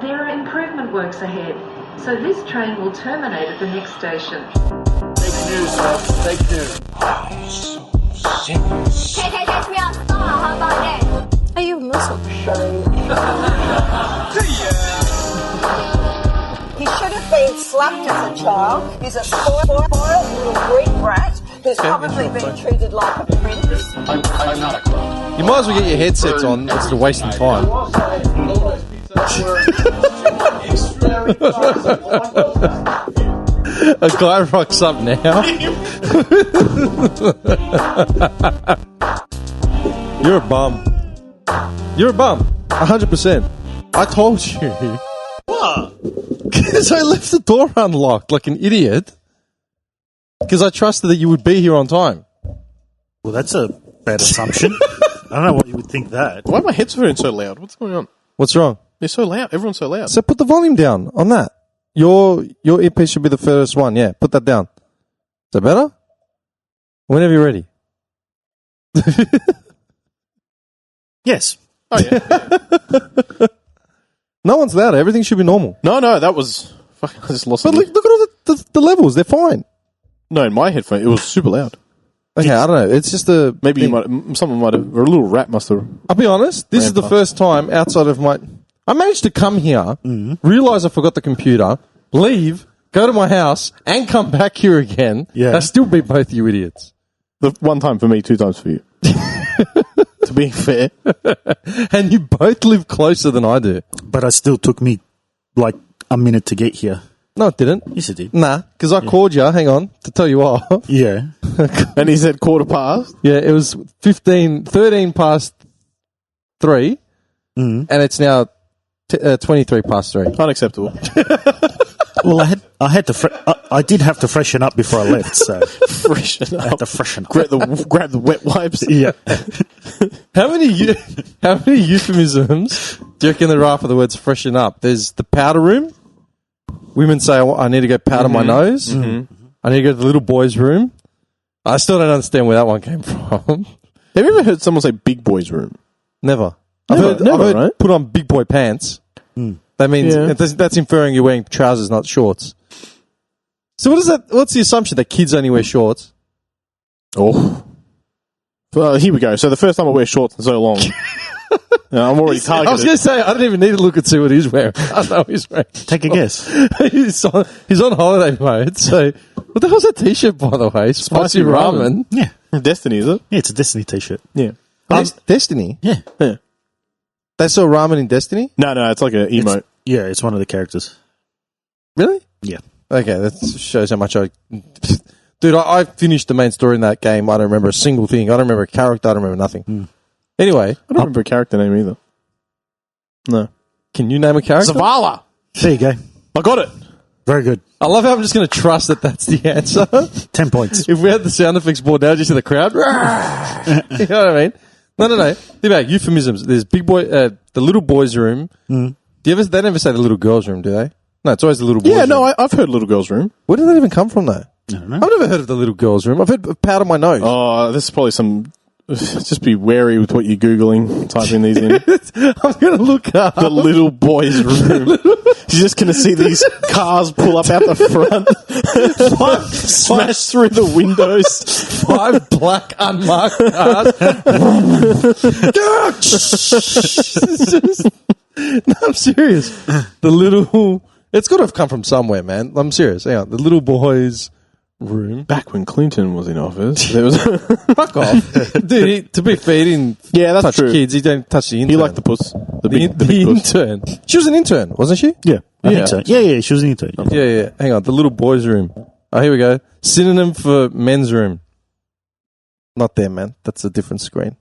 There are improvement works ahead, so this train will terminate at the next station. Fake news, folks. Fake news. How about that? Are you Muslim? He should have been slapped as a child. He's a spoiled little Greek brat who's probably been treated like a prince. I'm not a crook. You might as well get your headsets on instead of wasting time. A guy rocks up now. You're a bum. You're a bum. 100%. I told you. What? Because I left the door unlocked like an idiot. Because I trusted that you would be here on time. Well, that's a bad assumption. I don't know why you would think that. Why are my headphones so loud? What's going on? What's wrong? They're so loud. Everyone's so loud. So put the volume down on that. Your earpiece should be the first one. Yeah, put that down. Is that better? Whenever you're ready. Yes. Oh, yeah. No one's louder. Everything should be normal. No, that was... Fuck, I just lost But it. look at all the levels. They're fine. No, in my headphone, it was super loud. Okay, I don't know. It's just a... Maybe someone might have... Or a little rat must have... I'll be honest. This is the first time outside of my... I managed to come here, realise I forgot the computer, leave, go to my house, and come back here again. Yeah. I still beat both you idiots. The one time for me, 2 times for you. To be fair. And you both live closer than I do. But it still took me like a minute to get here. No, it didn't. Yes, it did. Nah, because I called you, hang on, to tell you off. Yeah. And he said 3:15. Yeah, it was 13 past 3, and it's now 23 past 3. Unacceptable. Well, I did have to freshen up before I left, so Freshen I had up. to freshen up. Grab the wet wipes. Yeah. How many euphemisms do you reckon there are for the words freshen up? There's the powder room. Women say, I need to go powder my nose. Mm-hmm. I need to go to the little boy's room. I still don't understand where that one came from. Have you ever heard someone say big boy's room? Never. Never, I've heard right? put on big boy pants. That means that's inferring you're wearing trousers, not shorts. So what's the assumption that kids only wear shorts? Oh. Well, here we go. So the first time I wear shorts in so long. I'm already targeted. I was going to say, I don't even need to look and see what he's wearing. I know he's wearing. Take a guess. He's on holiday mode. So, what the hell's that t-shirt, by the way? Spicy ramen. Yeah. Destiny, is it? Yeah, it's a Destiny t-shirt. Yeah. Destiny? Yeah. Yeah. They saw ramen in Destiny? No, it's like an emote. It's one of the characters. Really? Yeah. Okay, that shows how much I... Dude, I finished the main story in that game. I don't remember a single thing. I don't remember a character. I don't remember nothing. Anyway. I don't remember a character name either. No. Can you name a character? Zavala! There you go. I got it. Very good. I love how I'm just going to trust that that's the answer. 10 points. If we had the sound effects board now, just in the crowd. You know what I mean? No. Think about euphemisms. There's big boy, the little boy's room. Do you ever? They never say the little girl's room, do they? No, it's always the little boy's room. Yeah, no, I've heard little girl's room. Where did that even come from, though? I don't know. I've never heard of the little girl's room. I've heard of powder my nose. Oh, this is probably some... Just be wary with what you're Googling, typing these in. I'm going to look up. The little boy's room. You're just going to see these cars pull up out the front, smash through the windows. 5 black unmarked cars. No, I'm serious. The little... It's got to have come from somewhere, man. I'm serious. Hang on. The little boy's room. Back when Clinton was in office, there was... Fuck off. Dude, to be fair, he didn't touch true. kids. He didn't touch the intern. He liked the puss. The big puss. intern. She was an intern, wasn't she? Yeah. I think so. Yeah, she was an intern. Yeah. Hang on. The little boy's room. Oh, here we go. Synonym for men's room. Not there, man. That's a different screen.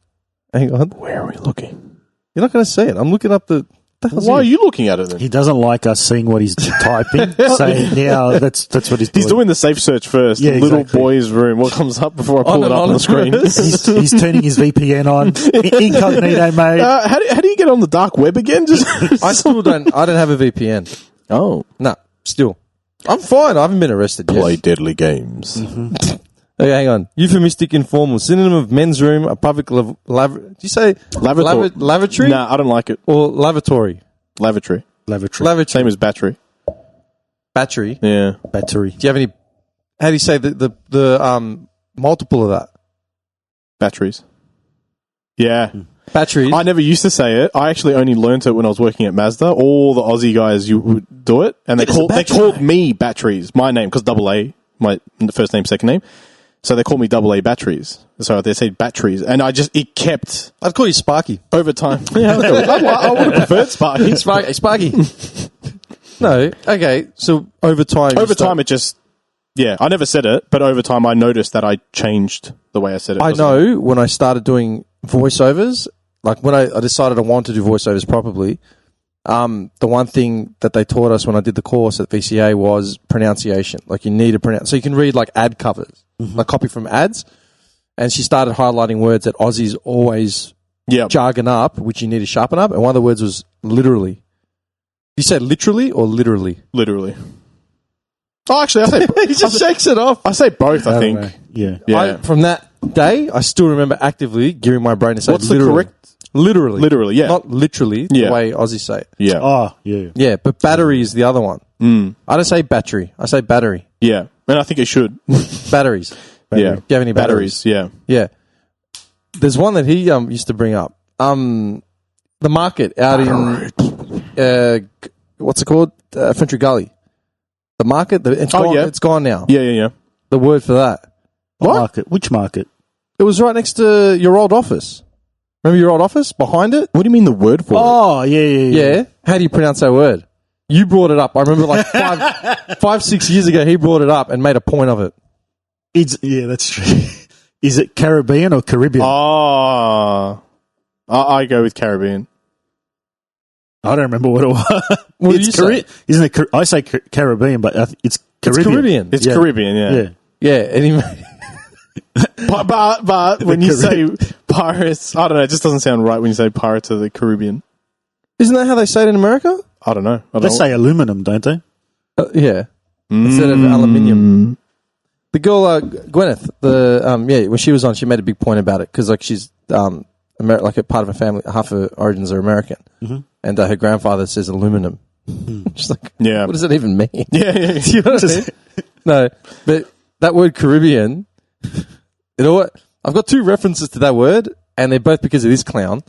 Hang on. Where are we looking? You're not going to see it. I'm looking up the... Why are you looking at it then? He doesn't like us seeing what he's typing. So now that's what he's doing. He's doing the safe search first. Yeah, Little exactly. boy's room. What comes up before I pull it up on the screen? He's turning his VPN on. Incognito mode. How do you get on the dark web again? I still don't... I don't have a VPN. Oh. No, still. I'm fine. I haven't been arrested Play yet. deadly games. Okay, hang on. Euphemistic informal. Synonym of men's room, a public... Did you say... Lavatory? Lavatory? Nah, I don't like it. Or lavatory? Lavatory. Lavatory. Same as battery. Battery. Yeah. Battery. Do you have any? How do you say the multiple of that? Batteries. Yeah. Batteries. I never used to say it. I actually only learnt it when I was working at Mazda. All the Aussie guys would do it, and they called me batteries. My name, because AA, my first name, second name. So they called me AA batteries. So they said batteries, and it kept. I'd call you Sparky. Over time. Yeah, I would have preferred Sparky. Sparky. No, okay. So over time, it just. Yeah, I never said it, but over time I noticed that I changed the way I said it. I know when I started doing voiceovers, like when I decided I wanted to do voiceovers properly, the one thing that they taught us when I did the course at VCA was pronunciation. Like you need to pronounce. So you can read like ad covers, like copy from ads. And she started highlighting words that Aussies always jargon up, which you need to sharpen up. And one of the words was literally. You said literally or literally? Literally. Oh, actually, I say he just shakes it off. I say both. I think. Yeah. From that day, I still remember actively gearing my brain to say What's literally. the correct? Literally, yeah, not literally the way Aussies say it. Yeah. Oh, yeah. Yeah, but battery is the other one. I don't say battery. I say battery. Yeah, and I think it should. Batteries. Yeah. Do you have any batteries? Yeah. There's one that he used to bring up. The market out in what's it called? Fentry Gully. The market. It's gone now. Yeah. The word for that. What market? Which market? It was right next to your old office. Remember your old office? Behind it? What do you mean the word for it? Oh, yeah. Yeah. How do you pronounce that word? You brought it up. I remember like 5-6 years ago, he brought it up and made a point of it. Yeah, that's true. Is it Caribbean or Caribbean? Oh, I go with Caribbean. I don't remember what it was. What did you say? Isn't it? I say Caribbean, but it's Caribbean. It's Caribbean. It's Caribbean, yeah. Yeah, and he made... But when you say pirates, I don't know, it just doesn't sound right when you say pirates of the Caribbean. Isn't that how they say it in America? I don't know. They say aluminum, don't they? Yeah. Instead of aluminium. The girl, Gwyneth, when she was on, she made a big point about it because like she's like a part of her family, half her origins are American, and her grandfather says aluminum. She's like, what does it even mean? Yeah. You know what I mean? No, but that word Caribbean, I've got two references to that word, and they're both because of this clown,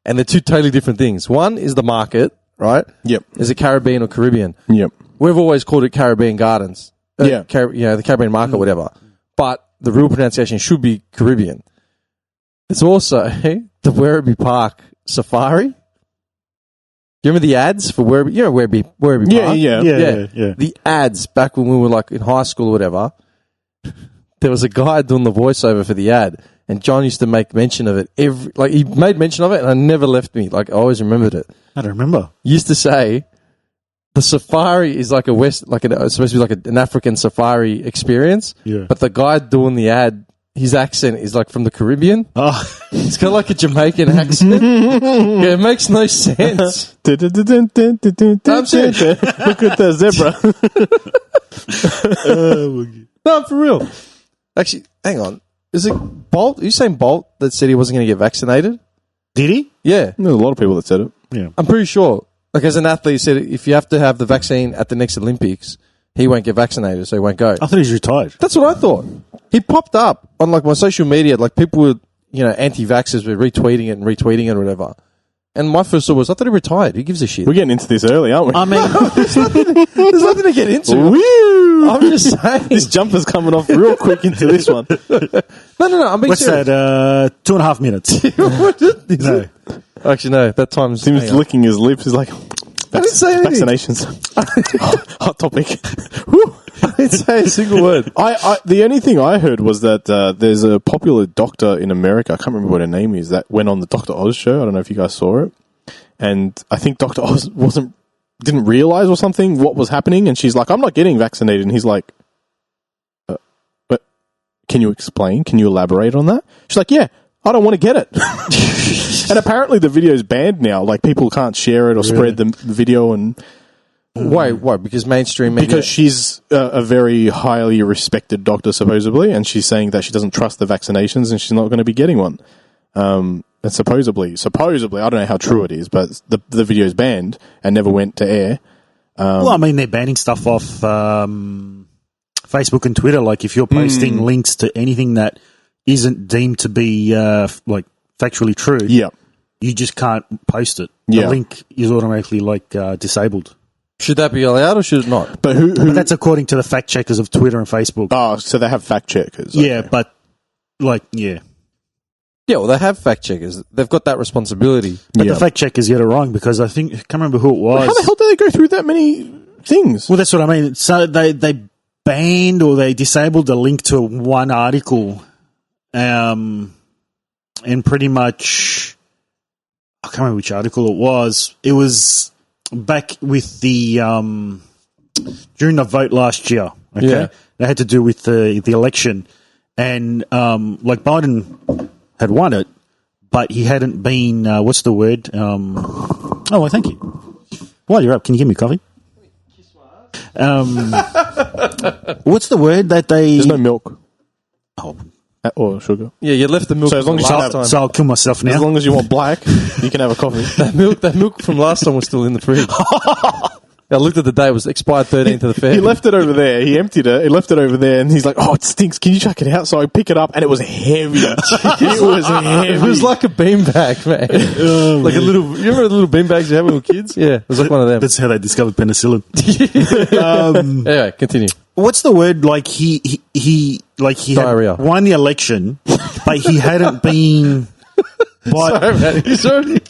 and they're two totally different things. One is the market, right? Yep. Is it Caribbean or Caribbean? Yep. We've always called it Caribbean Gardens. The Caribbean market, whatever. But the real pronunciation should be Caribbean. It's also the Werribee Park Safari. Do you remember the ads for Werribee? You know Werribee Park? Yeah. The ads back when we were like in high school or whatever, there was a guy doing the voiceover for the ad, and John used to make mention of it. He made mention of it, and it never left me. Like I always remembered it. I don't remember. He used to say, the safari is like it's supposed to be like an African safari experience. Yeah. But the guy doing the ad, his accent is like from the Caribbean. Oh. It's got like a Jamaican accent. It makes no sense. I'm serious. Look at the zebra. No, for real. Actually, hang on. Is it Bolt? Are you saying Bolt that said he wasn't going to get vaccinated? Did he? Yeah. There's a lot of people that said it. Yeah. I'm pretty sure. Like as an athlete, he said if you have to have the vaccine at the next Olympics, he won't get vaccinated, so he won't go. I thought he was retired. That's what I thought. He popped up on like my social media, like people were, anti-vaxxers were retweeting it or whatever. And my first thought was, I thought he retired. Who gives a shit? We're getting into this early, aren't we? I mean, There's nothing to get into. Woo! I'm just saying. This jumper's coming off real quick into this one. No. I'm being what's serious. that? 2.5 minutes. No. Actually, no. That time's... Tim's licking his lips. He's like, I didn't say anything. vaccinations. Hot topic. I didn't say a single word. The only thing I heard was that there's a popular doctor in America, I can't remember what her name is, that went on the Dr. Oz show. I don't know if you guys saw it. And I think Dr. Oz didn't realize or something what was happening. And she's like, I'm not getting vaccinated. And he's like, but can you explain? Can you elaborate on that? She's like, yeah, I don't want to get it. And apparently the video's banned now. Like people can't share it or spread the video. And Why? Because mainstream media... Because she's a very highly respected doctor, supposedly, and she's saying that she doesn't trust the vaccinations and she's not going to be getting one. and supposedly, I don't know how true it is, but the video's banned and never went to air. Well, I mean, they're banning stuff off Facebook and Twitter. Like, if you're posting links to anything that isn't deemed to be like factually true, Yeah. you just can't post it. Yeah. The link is automatically like disabled. Should that be allowed or should it not? But who But that's according to the fact checkers of Twitter and Facebook. oh, so they have fact checkers. Yeah, Okay. but like, yeah. Yeah, well, they have fact checkers. They've got that responsibility. But Yeah. the fact checkers get it wrong because I can't remember who it was. How the hell do they go through that many things? Well, that's what I mean. So they banned or they disabled the link to one article, and pretty much I can't remember which article it was. It was back with the during the vote last year. Okay, Yeah. they had to do with the election, and like Biden had won it, but he hadn't been. What's the word? Oh, well, thank you. While you're up, can you give me coffee? What's the word that they? There's no milk Oh, or sugar. Yeah, you left the milk So as long from as you last have- time. so I'll kill myself now. As long as you want black, you can have a coffee. That milk from last time was still in the fridge. I looked at the day; it was expired 13th of the Feb. He left it over there. He emptied it. He left it over there, and he's like, "Oh, it stinks. Can you chuck it out?" So I pick it up, and it was heavy. It was heavy. It was like a beanbag, man. Like a little. You remember the little beanbags you had when we were kids? Yeah, it was like one of them. That's how they discovered penicillin. Anyway, continue. What's the word? Like he Diarrhea. had won the election, but he hadn't been. Sorry, man. He's already-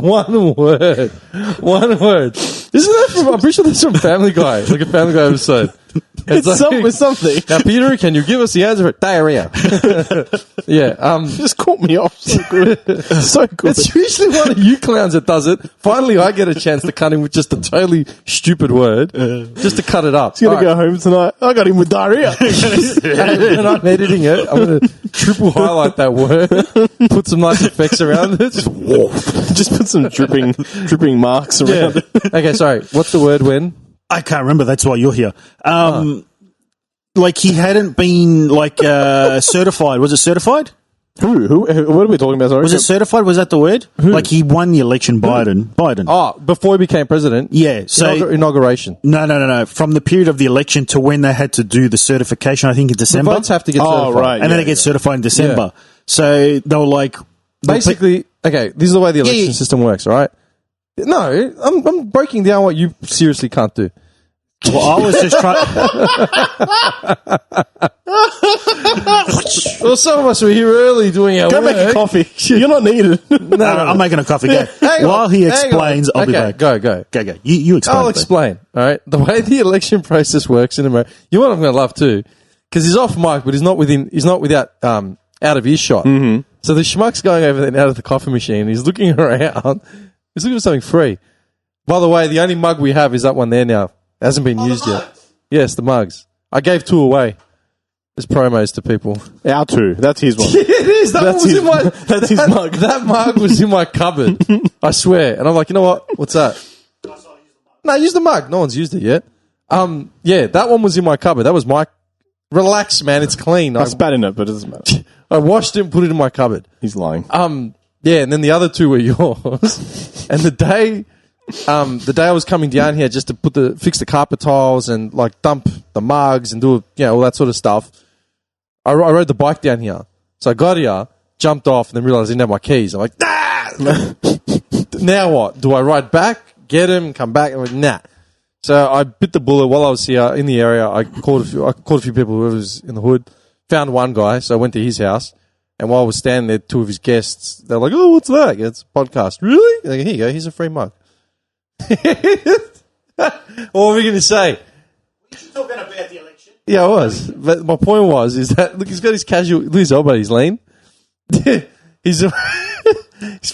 One word. Isn't that from? I'm pretty sure that's from Family Guy, like a Family Guy episode. It's something. Now, Peter, can you give us the answer for diarrhea? Yeah. Just caught me off. So good. So good. It's usually one of you clowns that does it. Finally, I get a chance to cut him with just a totally stupid word, just to cut it up. He's going to All go home tonight. I got him with diarrhea. And I'm editing it. I'm going to triple highlight that word, put some nice effects around it. Just put some dripping marks around it. Okay, sorry. What's the word when? I can't remember. That's why you're here. Like he hadn't been like certified. Was it certified? Who? What are we talking about? Sorry. Was it certified? Was that the word? Like he won the election. Biden. Oh, before he became president? Yeah. So Inauguration. no. From the period of the election to when they had to do the certification, I think in The December. votes have to get Oh, certified. right. and then it gets certified in December. So they were like, Basically, okay, this is the way the election yeah. system works, all right? No, I'm breaking down what you seriously can't do. well, I was just trying. Well, some of us were here early doing our Go work. make a coffee. You're not needed. No, I'm making a coffee. Go. Hang on, While he hang on. explains, I'll be Okay, back. Go. Go. You explain. I'll please. explain, all right? The way the election process works in America, you know what I'm going to love too? Because he's off mic, but he's not without, out of earshot. Mm-hmm. So the schmuck's going over there and out of the coffee machine. He's looking around. He's looking for something free. By the way, the only mug we have is that one there now. It hasn't been used yet. Yes, the mugs. I gave 2 away as promos to people. Our two. That's his one. It is. That That's one was his- in my. that's his mug. That mug was in my cupboard. I swear. And I'm like, you know what? What's that? No, use the mug. No one's used it yet. Yeah, that one was in my cupboard. That was my. Relax, man. It's clean. I spat in it, but it doesn't matter. I washed it and put it in my cupboard. He's lying. Yeah, and then the other 2 were yours. And the day I was coming down here just to fix the carpet tiles and like dump the mugs and do all that sort of stuff, I rode the bike down here. So I got here, jumped off, and then realized I didn't have my keys. I'm like, nah! Now what? Do I ride back, get him, come back? I'm like, nah. So I bit the bullet while I was here in the area. I called a few people who was in the hood, found one guy, so I went to his house. And while I was standing there, 2 of his guests, they're like, "Oh, what's that?" It's a podcast. Really? Like, here you go. Here's a free mug. What were we going to say? Talking about the election. Yeah, I was. But my point is that look, he's got his casual. Look at his elbow. He's lean. he's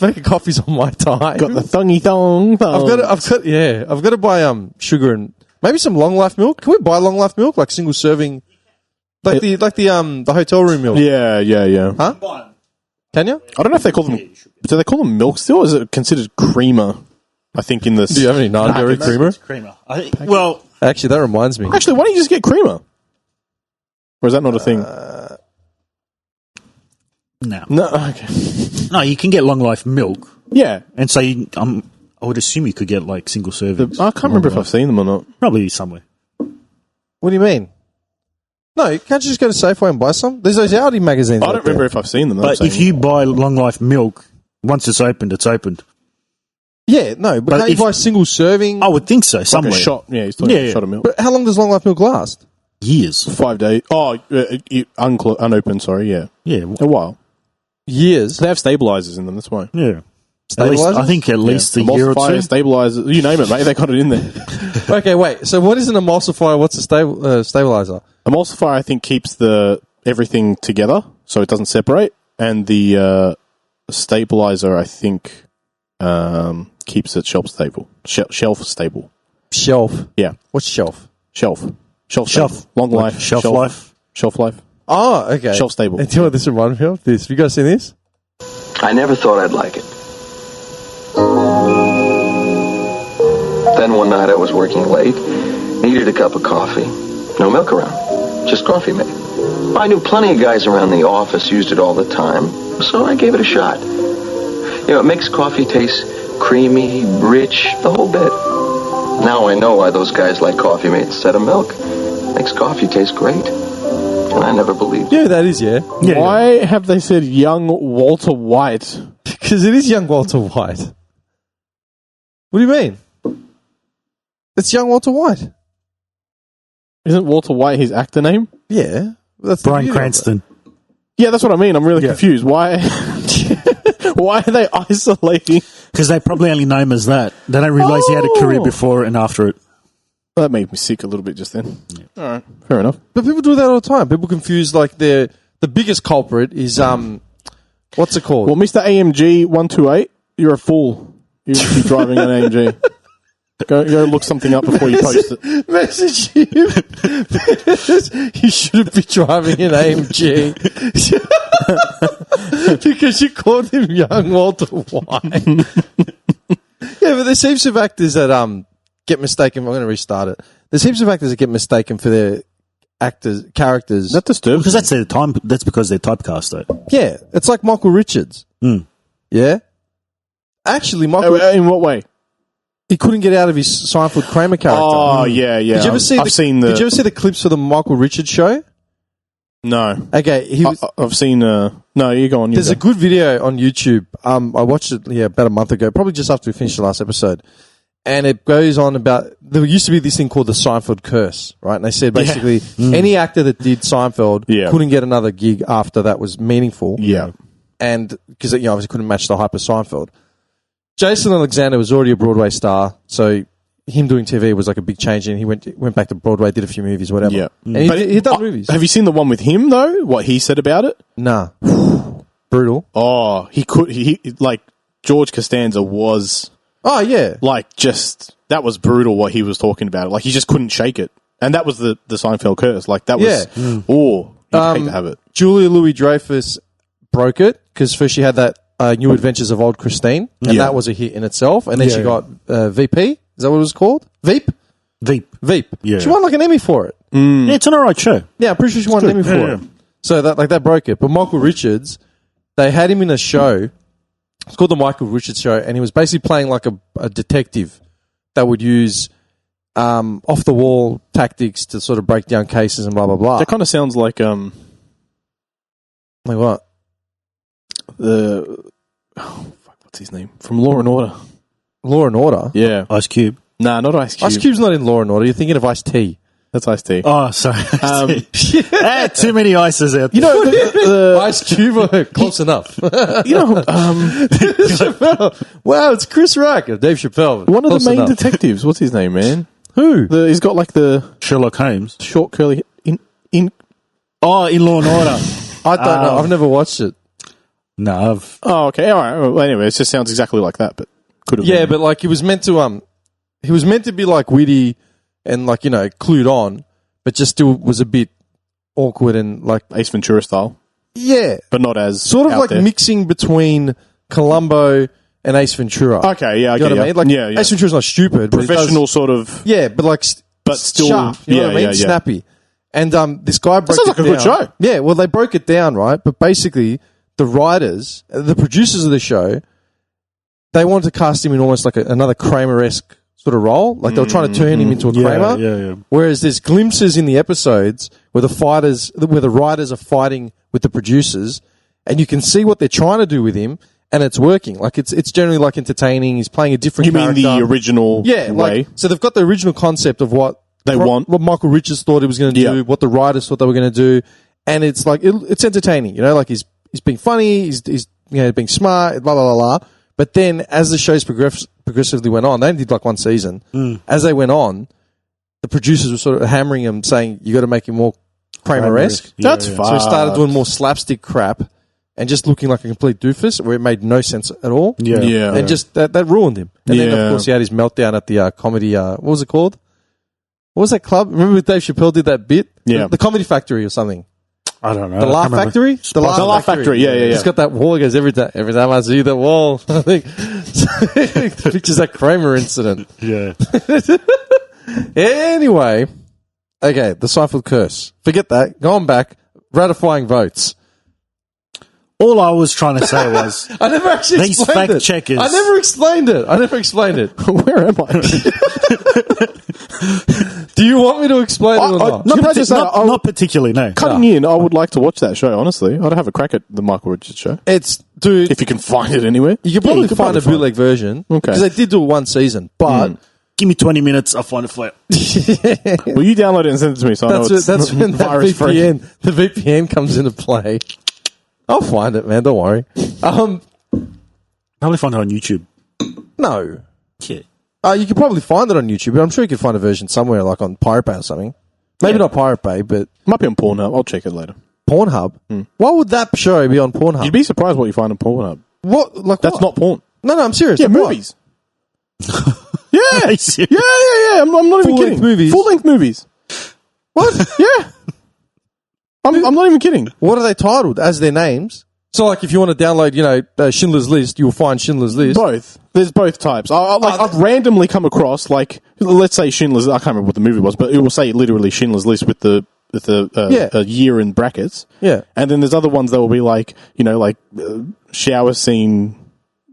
making coffees on my time. Got the thongy thong. I've got to buy sugar and maybe some long life milk. Can we buy long life milk, like single serving, like the hotel room milk? Yeah. Huh? Can you? I don't know if they call them. Do they call them milk still, or is it considered creamer? I think in this. Do you have any non-dairy creamer? Creamer. Well, Actually, that reminds me. Actually, why don't you just get creamer? Or is that not a thing? No. No, okay. No, you can get long life milk. Yeah. And so I would assume you could get like single servings. I can't remember if I've seen them or not. Probably somewhere. What do you mean? No, can't you just go to Safeway and buy some? There's those Aldi magazines. I don't remember if I've seen them. But if you buy long life milk, once it's opened, it's opened. Yeah, no, but can't you buy single serving? I would think so, like somewhere. a shot, yeah, he's talking about a shot of milk. But how long does long life milk last? Years. 5 days. Oh, unopened, sorry, yeah. Yeah. A while. Years. They have stabilizers in them, that's why. Yeah. At least, I think at least a year or two. Emulsifier, stabilizer, you name it, mate, they got it in there. Okay, wait. So what is an emulsifier? What's a stabilizer? Emulsifier, I think, keeps everything together so it doesn't separate, and the stabilizer, I think, keeps it shelf stable. Shelf stable. Shelf. Yeah. What's shelf? Shelf. Shelf. Stable. Long life. Shelf life. Shelf life. Oh, okay. Shelf stable. And do you know what this reminds me of? This. Have you guys seen this? I never thought I'd like it. Then one night I was working late, needed a cup of coffee. No milk around, just coffee made. I knew plenty of guys around the office used it all the time, so I gave it a shot. You know, it makes coffee taste creamy, rich, the whole bit. Now I know why those guys like coffee made instead of milk. Makes coffee taste great. And I never believed it. Yeah, that is, yeah. Why have they said young Walter White? Because it is young Walter White. What do you mean? It's young Walter White. Isn't Walter White his actor name? Yeah. That's the Bryan beauty of Cranston. Yeah, that's what I mean. I'm really confused. Why? Why are they isolating? Because they probably only know him as that. They don't realise he had a career before and after it. That made me sick a little bit just then. Yeah. All right, fair enough. But people do that all the time. People confuse, like, the biggest culprit is, what's it called? Well, Mr. AMG 128, you're a fool. You should be driving an AMG. Go look something up before you post it. Message him. You shouldn't be driving an AMG. Because you called him young Walter White. Yeah, but there's heaps of actors that get mistaken. I'm going to restart it. There's heaps of actors that get mistaken for their characters. That disturbs Because that's their time. That's because they're typecast, though. Yeah, it's like Michael Richards. Yeah? Actually, in what way? he couldn't get out of his Seinfeld Kramer character. Oh, yeah. Did you ever see Did you ever see the clips for the Michael Richards show? No. Okay, I've seen... no, you go on. There's a good video on YouTube. I watched it about a month ago, probably just after we finished the last episode. And it goes on about... There used to be this thing called the Seinfeld curse, right? And they said basically any actor that did Seinfeld couldn't get another gig after that was meaningful. Yeah. And because, obviously couldn't match the hype of Seinfeld. Jason Alexander was already a Broadway star, so him doing TV was like a big change, and he went back to Broadway, did a few movies, whatever. Yeah. And he done movies. Have you seen the one with him, though? What he said about it? Nah. Brutal. Oh, he like, George Costanza was... Oh, yeah. Like, just... That was brutal, what he was talking about. Like, he just couldn't shake it. And that was the Seinfeld curse. Like, that was... Yeah. Oh, you'd hate to have it. Julia Louis-Dreyfus broke it, because first she had that New Adventures of Old Christine, and that was a hit in itself. And then she got VP. Is that what it was called? Veep? Veep. Yeah. She won like an Emmy for it. Yeah, it's an alright show. Yeah, I'm pretty sure she won an Emmy for it. So that broke it. But Michael Richards, they had him in a show. It's called the Michael Richards Show, and he was basically playing like a detective that would use off the wall tactics to sort of break down cases and blah blah blah. That kind of sounds like Like what? What's his name from Law and Order? Law and Order. Yeah, Ice Cube. Nah, not Ice Cube. Ice Cube's not in Law and Order. You're thinking of Ice-T. That's Ice-T. Oh, sorry. Too many ices out there. You know, Ice Cube. Close enough. you know, Wow, it's Chris Rock. Dave Chappelle. one of Close the main enough. detectives. What's his name, man? Who? He's got like the Sherlock Holmes. short curly in. Oh, in Law and Order. I don't know. I've never watched it. No, I've... Oh, okay, all right. Well, anyway, it just sounds exactly like that, but could have. Yeah, been. but like he was meant to be like witty and like, clued on, but just still was a bit awkward and like, Ace Ventura style, yeah, but not as sort of out like there. mixing between Columbo and Ace Ventura. Okay, yeah, You know what I mean? Like, yeah. Ace Ventura's not stupid, but he does- Professional sort of. yeah, but like, But still- sharp, you know what I yeah, mean? yeah. Snappy. And this guy broke sounds it like a down. good show. Yeah, well, they broke it down, right? But basically, the writers, the producers of the show, they wanted to cast him in almost like another Kramer-esque sort of role. Like they were trying to turn him into a Kramer. Yeah. Whereas there's glimpses in the episodes where the writers are fighting with the producers, and you can see what they're trying to do with him, and it's working. Like it's generally like entertaining. He's playing a different character. You mean the original way? So they've got the original concept of what want. What Michael Richards thought he was going to do, what the writers thought they were going to do, and it's like it's entertaining. You know, like he's being funny, he's being smart, blah blah blah blah. But then as the shows progressively went on, they only did like one season. As they went on, the producers were sort of hammering him, saying you got to make him more Kramer-esque. That's fine. So he started doing more slapstick crap and just looking like a complete doofus, where it made no sense at all. Yeah. And just that ruined him. And then of course he had his meltdown at the comedy. What was it called? What was that club? Remember Dave Chappelle did that bit? Yeah. The Comedy Factory or something. I don't know. The Laugh Factory? The Laugh Factory. Yeah. He's got that wall. He goes, every time I see that wall, I think pictures that Kramer incident. Yeah. Anyway, okay, the Seinfeld curse. Forget that. Going back, ratifying votes. All I was trying to say was I never actually these explained fact it. checkers. I never explained it. Where am I? Do you want me to explain it or not? Not particularly, no. Cutting in, I would like to watch that show, honestly. I'd have a crack at the Michael Richards show. Dude, if you can find it anywhere. You can probably find a bootleg version. Okay. Because they did do one season, but... Give me 20 minutes, I'll find it for you. Will you download it and send it to me so I know it's that's when the VPN comes into play. I'll find it, man. Don't worry. Probably find it on YouTube. No. Yeah. You could probably find it on YouTube, but I'm sure you could find a version somewhere, like on Pirate Bay or something. Maybe not Pirate Bay, but... Might be on Pornhub. I'll check it later. Pornhub? Why would that show be on Pornhub? You'd be surprised what you find on Pornhub. What? Like That's not porn. No, I'm serious. Yeah, Like movies. Yeah. I'm not even kidding. Movies. Full-length movies. What? Yeah. I'm not even kidding. What are they titled as their names? So, like, if you want to download, Schindler's List, you'll find Schindler's List. Both. There's both types. I've randomly come across, like, let's say Schindler's. I can't remember what the movie was, but it will say literally Schindler's List with the year in brackets. Yeah. And then there's other ones that will be like, shower scene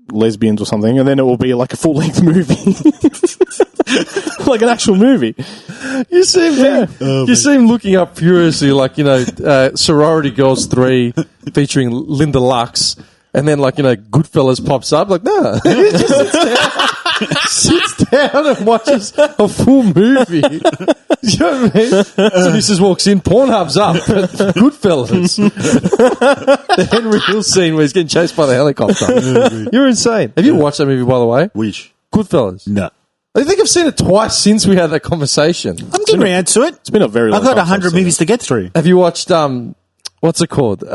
lesbians or something, and then it will be like a full-length movie. Like an actual movie. You seem looking up furiously, like, Sorority Girls 3 featuring Linda Lux, and then, like, Goodfellas pops up. Like, no. He just sits down and watches a full movie. You know what I mean? So Mrs. walks in, Pornhub's up, Goodfellas. The Henry Hill scene where he's getting chased by the helicopter. You're insane. Have you watched that movie, by the way? Which? Goodfellas. No. I think I've seen it twice since we had that conversation. I'm getting around to it. It's been a very long I've got time 100 movies to get through. Have you watched, what's it called? What's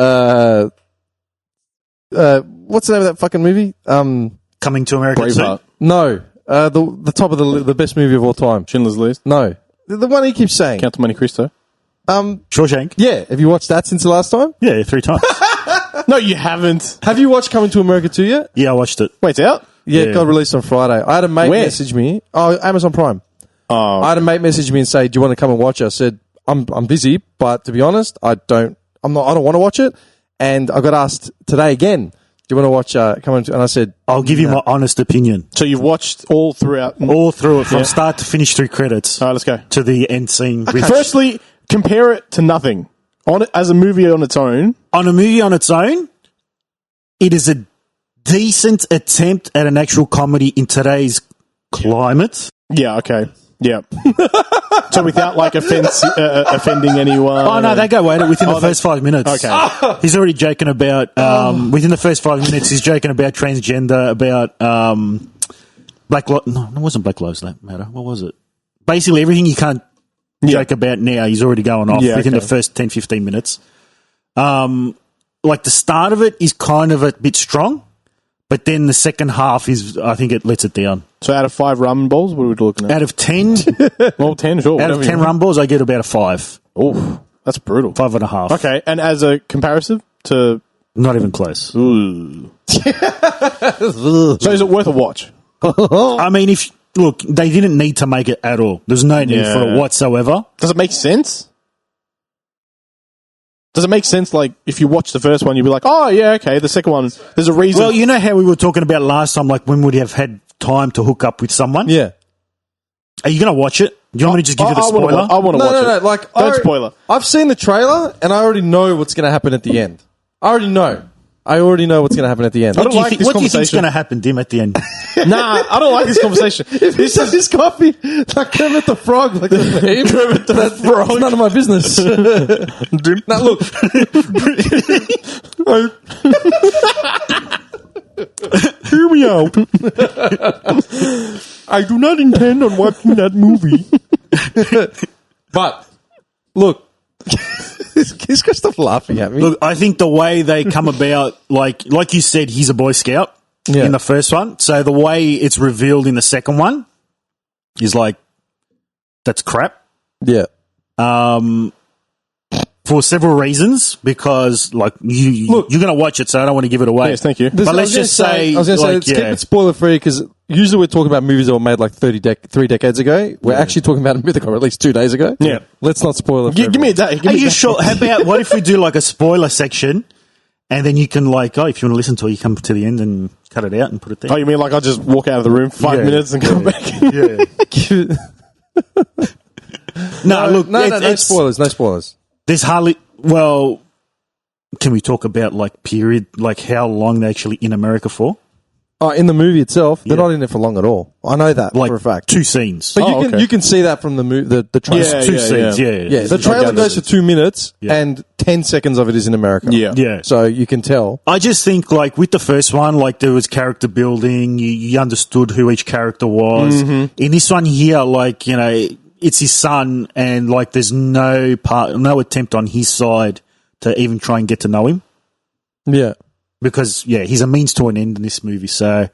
the name of that fucking movie? Coming to America. Braveheart. No. The top of the best movie of all time. Schindler's List. No. The one he keeps saying. Count to Monte Cristo. Shawshank. Yeah. Have you watched that since the last time? Yeah, 3 times. No, you haven't. Have you watched Coming to America 2 yet? Yeah, I watched it. Wait, it's out? Yeah, it got released on Friday. I had a mate message me. Oh, Amazon Prime. Oh. I had a mate message me and say, "Do you want to come and watch it?" I said, "I'm busy, but to be honest, I don't want to watch it." And I got asked today again, "Do you want to watch Coming to?" And I said, I'll give you my honest opinion. So you've watched all through it from start to finish through credits. All right, let's go. To the end scene. Okay. Firstly, compare it to nothing. On it as a movie on its own. On a movie on its own, it is a decent attempt at an actual comedy in today's climate. Yeah, okay. Yeah. So without, like, offending anyone. Oh, no, they go at it within the first 5 minutes. Okay. He's already joking about, within the first 5 minutes, he's joking about transgender, about Black Lives... No, it wasn't Black Lives Matter. What was it? Basically, everything you can't joke about now, he's already going off within the first 10, 15 minutes. Like, the start of it is kind of a bit strong. But then the second half is, I think it lets it down. So out of 5 ramen bowls, what are we looking at? Out of 10? Well, 10, sure. Out of 10 ramen bowls, I get about a 5. Oh, that's brutal. 5.5. Okay, and as a comparison to... Not even close. Ooh. So is it worth a watch? I mean, look, they didn't need to make it at all. There's no need for it whatsoever. Does it make sense? Does it make sense? Like, if you watch the first one, you'd be like, oh, yeah, okay. The second one, there's a reason. Well, you know how we were talking about last time, like when would you have had time to hook up with someone? Yeah. Are you going to watch it? Do you want me to just give you the I spoiler? want to watch it. No. Like, Don't spoil it. I've seen the trailer, and I already know what's going to happen at the end. I already know what's going to happen at the end. I don't like this what do you think's conversation. going to happen, Dim, at the end? Nah, I don't like this conversation. If he says his coffee, like Kermit the Frog, like the meme. Kermit the Frog. It's none of my business. Now, look. Hear me out. I do not intend on watching that movie. But, look. He's got stuff laughing at me. Look, I think the way they come about, like you said, he's a Boy Scout in the first one. So the way it's revealed in the second one is like, that's crap. Yeah. For several reasons, because like you're going to watch it, so I don't want to give it away. Yes, thank you. But let's just say, I was going to say, let's keep it spoiler free because usually we're talking about movies that were made like 3 decades ago. We're actually talking about a movie that got released 2 days ago. Yeah. Let's not spoil it. Give me a day. Are you sure? How about what if we do like a spoiler section, and then you can like, if you want to listen to it, you come to the end and cut it out and put it there. Oh, you mean like I'll just walk out of the room for 5 minutes and come back? No spoilers. No spoilers. There's hardly. Well, can we talk about like period, like how long they're actually in America for? Oh, in the movie itself, they're not in it for long at all. I know that Like for a fact. 2 scenes. But you can see that from the movie, the trailer. Yeah, Two scenes. Yeah. The trailer goes for 2 minutes, and 10 seconds of it is in America. Yeah. So you can tell. I just think, like, with the first one, like, there was character building. You understood who each character was. In this one here, like, you know, it's his son, and, like, there's no attempt on his side to even try and get to know him. Yeah. Because, he's a means to an end in this movie. So,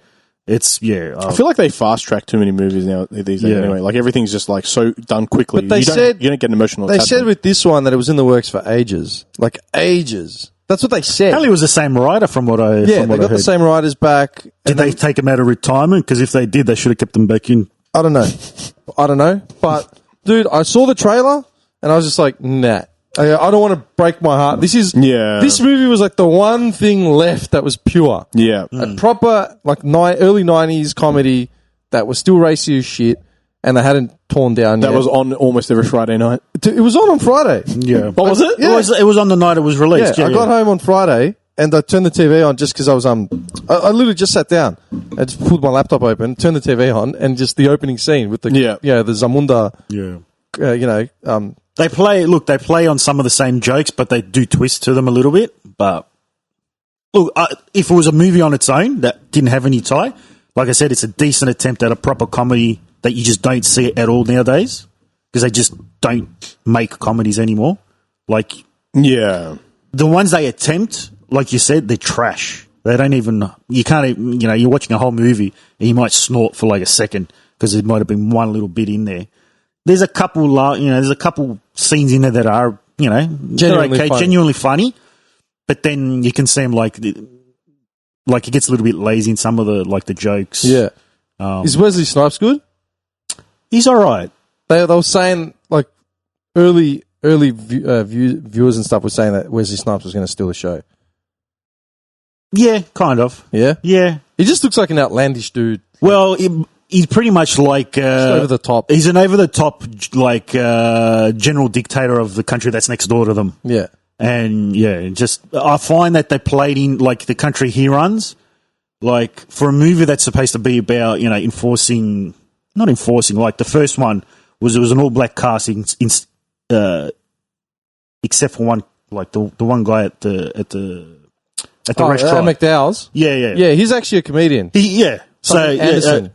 it's, I feel like they fast track too many movies now these days anyway. Like, everything's just, like, so done quickly. But they said... You don't get an emotional They attachment. said with this one that it was in the works for ages. Like, ages. That's what they said. apparently it was the same writer from what I They got the same writers back. Did they take him out of retirement? Because if they did, they should have kept him back in. I don't know. But, dude, I saw the trailer, and I was just like, nah. I don't want to break my heart. This movie was like the one thing left that was pure. Yeah. A proper, like, early 90s comedy that was still racy as shit, and they hadn't torn down yet. That was on almost every Friday night. It was on Friday. Yeah. What was it? Yeah. It was on the night it was released. I got home on Friday, and I turned the TV on just because I was, I literally just sat down. I just pulled my laptop open, turned the TV on, and just the opening scene with the, the Zamunda, They play on some of the same jokes, but they do twist to them a little bit. But look, if it was a movie on its own that didn't have any tie, like I said, it's a decent attempt at a proper comedy that you just don't see at all nowadays because they just don't make comedies anymore. Like, the ones they attempt, like you said, they're trash. They don't even, you can't even, you're watching a whole movie and you might snort for like a second because there might have been one little bit in there. There's a couple scenes in there that are, genuinely funny, but then you can see them like it gets a little bit lazy in some of the jokes. Yeah. Is Wesley Snipes good? He's all right. They were saying, like, early viewers and stuff were saying that Wesley Snipes was going to steal the show. Yeah, kind of. Yeah? Yeah. He just looks like an outlandish dude. Well, he's pretty much like... over the top. He's an over-the-top, like, general dictator of the country that's next door to them. Yeah. And, I find that they played in, like, the country he runs, like, for a movie that's supposed to be about, not enforcing, like, the first one it was an all-black cast, except for one, like, the one guy at the restaurant. McDowell's? Yeah. Yeah, he's actually a comedian. Something Anderson.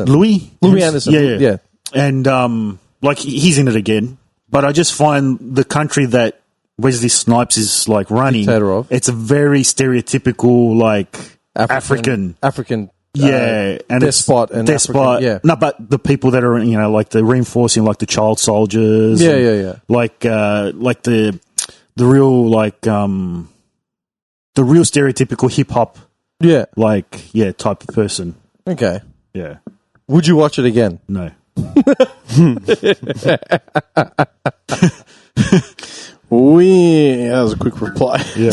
Louis Anderson. Yeah. And, like, he's in it again. But I just find the country that Wesley Snipes is, like, running, dictator of. It's a very stereotypical, like, African. And despot. African, No, but the people that are, like, the reinforcing, like, the child soldiers. Yeah. Like the real, like, the real stereotypical hip-hop. Yeah. Type of person. Okay. Yeah. Would you watch it again? That was a quick reply. Yeah.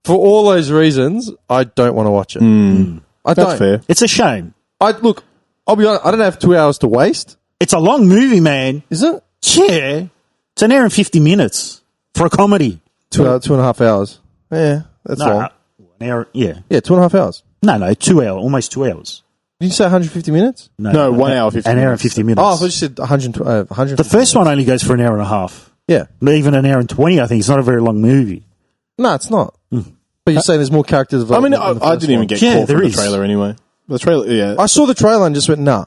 For all those reasons, I don't want to watch it. I That's don't. fair. It's a shame. Look, I'll be honest, I don't have 2 hours to waste. It's a long movie, man. Is it? Yeah. It's an hour and 50 minutes for a comedy. 2.5 hours. Yeah, that's long. An hour, yeah. Yeah, 2.5 hours. No, 2 hours, almost 2 hours. Did you say 150 minutes? No, 1 hour 50 An hour and minutes. 50 minutes. Oh, I thought you said 100. The first one only goes for an hour and a half. Yeah. Even an hour and 20, I think. It's not a very long movie. No, it's not. But you're saying there's more character I mean, development. in the I first didn't even one. get Yeah, caught there from the is. trailer anyway. The trailer, yeah. I saw the trailer and just went, nah.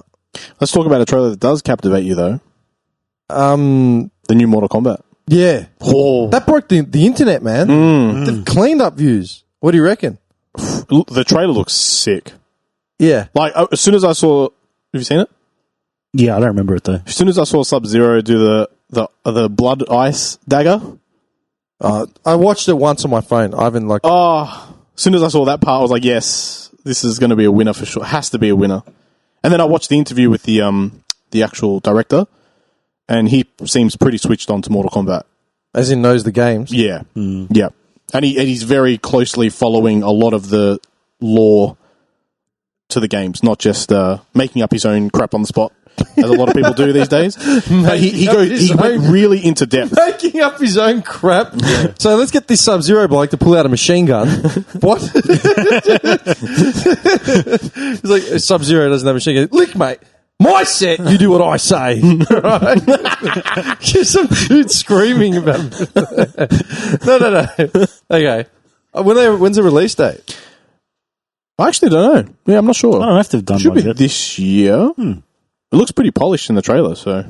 Let's talk about a trailer that does captivate you, though. The new Mortal Kombat. Yeah. Oh. That broke the internet, man. They've cleaned up views. What do you reckon? The trailer looks sick. Yeah. Like, as soon as I saw... Have you seen it? Yeah, I don't remember it, though. As soon as I saw Sub-Zero do the blood ice dagger... I watched it once on my phone. I haven't, like... as soon as I saw that part, I was like, yes, this is going to be a winner for sure. Has to be a winner. And then I watched the interview with the actual director, and he seems pretty switched on to Mortal Kombat. As in knows the games. Yeah. Yeah. And he's very closely following a lot of the lore to the games, not just making up his own crap on the spot, as a lot of people do these days. He went really into depth. Making up his own crap. Yeah. So let's get this Sub-Zero bloke to pull out a machine gun. What? He's like, Sub-Zero doesn't have a machine gun. Lick, mate. My set, you do what I say. Right? Just some dude screaming about No. Okay. When's the release date? I actually don't know. Yeah, I'm not sure. I don't have to have done Should one be yet. this year. It looks pretty polished in the trailer, so...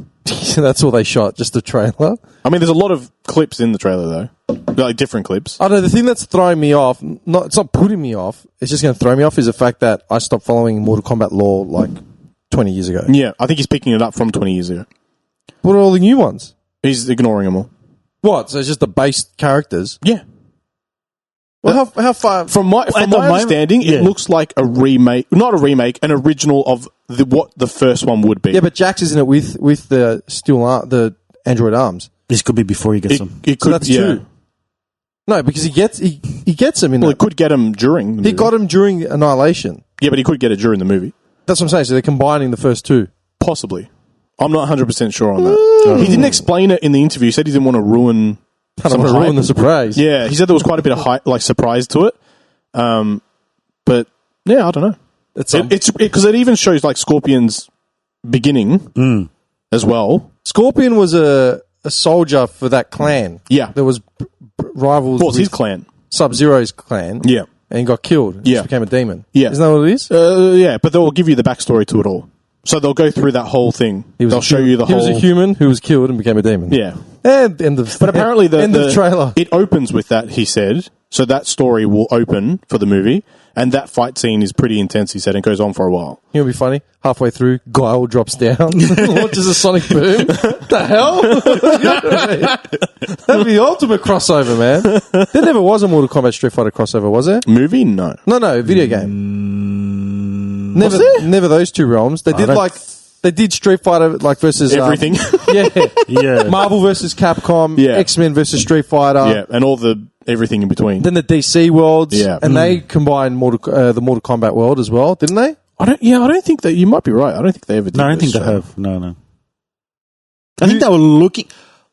That's all they shot, just the trailer. I mean, there's a lot of clips in the trailer, though. Like, different clips. I know, the thing that's throwing me off, it's not putting me off, it's just going to throw me off, is the fact that I stopped following Mortal Kombat lore, like, 20 years ago. Yeah, I think he's picking it up from 20 years ago. What are all the new ones? He's ignoring them all. What? So it's just the base characters? Yeah. Well, how far... From my understanding, yeah. it looks like a remake, not a remake, an original of what the first one would be. Yeah, but Jax is in it with the the android arms. This could be before he gets them. It So could, that's yeah. two. No, because he gets him in Well, that. it could get him during the movie. He got him during Annihilation. Yeah, but he could get it during the movie. That's what I'm saying. So they're combining the first two. Possibly. I'm not 100% sure on that. He didn't explain it in the interview. He said he didn't want to ruin... I don't want to ruin the surprise. Yeah, he said there was quite a bit of hype, like surprise to it. But yeah, I don't know. It's because it even shows like Scorpion's beginning as well. Scorpion was a soldier for that clan. Yeah, There was rivals. what was his with clan? Sub-Zero's clan. Yeah, And he got killed. Yeah. Just became a demon. Yeah. Isn't that what it is? Yeah, but they'll give you the backstory to it all. So they'll go through that whole thing. They'll show you the He whole. was a human who was killed and became a demon. Yeah, And end of. but apparently end of trailer. It opens with that. He said so. That story will open for the movie, and that fight scene is pretty intense. He said it goes on for a while. You know, it'd be funny. Halfway through, Guile drops down, launches a sonic boom. The hell? That'd be the ultimate crossover, man. There never was a Mortal Kombat Street Fighter crossover, was there? Movie? No. No, video game. Was there? Never those two realms. They did they did Street Fighter versus Everything. Yeah. Marvel versus Capcom, Yeah. X-Men versus Street Fighter. Yeah, and all the everything in between. Then the DC worlds, Yeah. and they combined the Mortal Kombat world as well, didn't they? I don't think that you might be right. I don't think they ever did. No, I don't this, think they so. have. No. I think they were looking...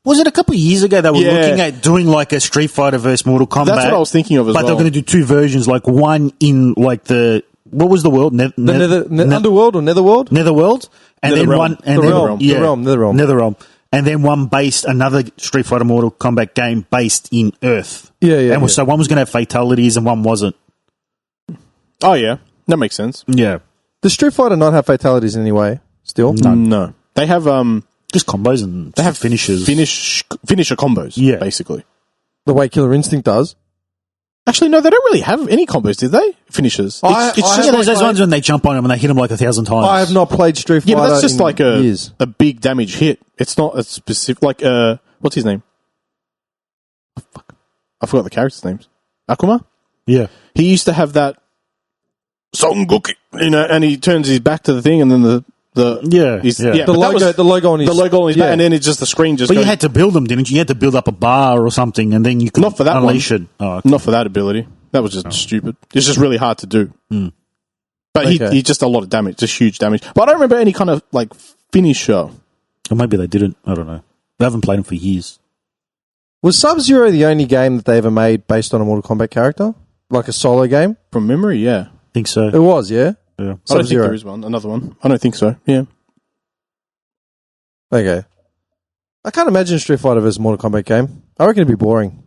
Was it a couple of years ago they were Yeah. looking at doing like a Street Fighter versus Mortal Kombat? That's what I was thinking of as but well. they're going to do two versions, like one in like the... What was the world? Underworld or Netherworld? Netherworld? And then Netherrealm. one... And The then, realm. Yeah, Netherrealm. Netherrealm. And then one based, another Street Fighter Mortal Kombat game based in Earth. Yeah. And so one was going to have fatalities and one wasn't. Oh yeah, that makes sense. Yeah. Does Street Fighter not have fatalities in any way? Still? No, they have Just combos and they have finishes. finisher combos. Yeah. basically. The way Killer Instinct does. Actually, no, they don't really have any combos, did they? Finishers. I Yeah, there's those ones when they jump on them and they hit them like 1,000 times. I have not played Street Fighter Yeah, but that's just in like years. a big damage hit. It's not a specific like what's his name? Oh, fuck. I forgot the character's names. Akuma? Yeah. He used to have that Son Goku, and he turns his back to the thing and then the Yeah. The but that was- logo on his the logo on his back, and then it's just the screen just But you goes- had to build them, didn't you? You had to build up a bar or something, and then you could Not for that unleash one. it. Oh, okay. Not for that ability. That was just stupid. It's just really hard to do. But Okay. he just a lot of damage, just huge damage. But I don't remember any kind of like finisher. Or maybe they didn't. I don't know. They haven't played them for years. Was Sub-Zero the only game that they ever made based on a Mortal Kombat character? Like a solo game? From memory, yeah. I think so. It was, yeah? Yeah. I don't think Sub-Zero. there is one. Another one. I don't think so. Yeah. Okay. I can't imagine Street Fighter versus Mortal Kombat game. I reckon it'd be boring.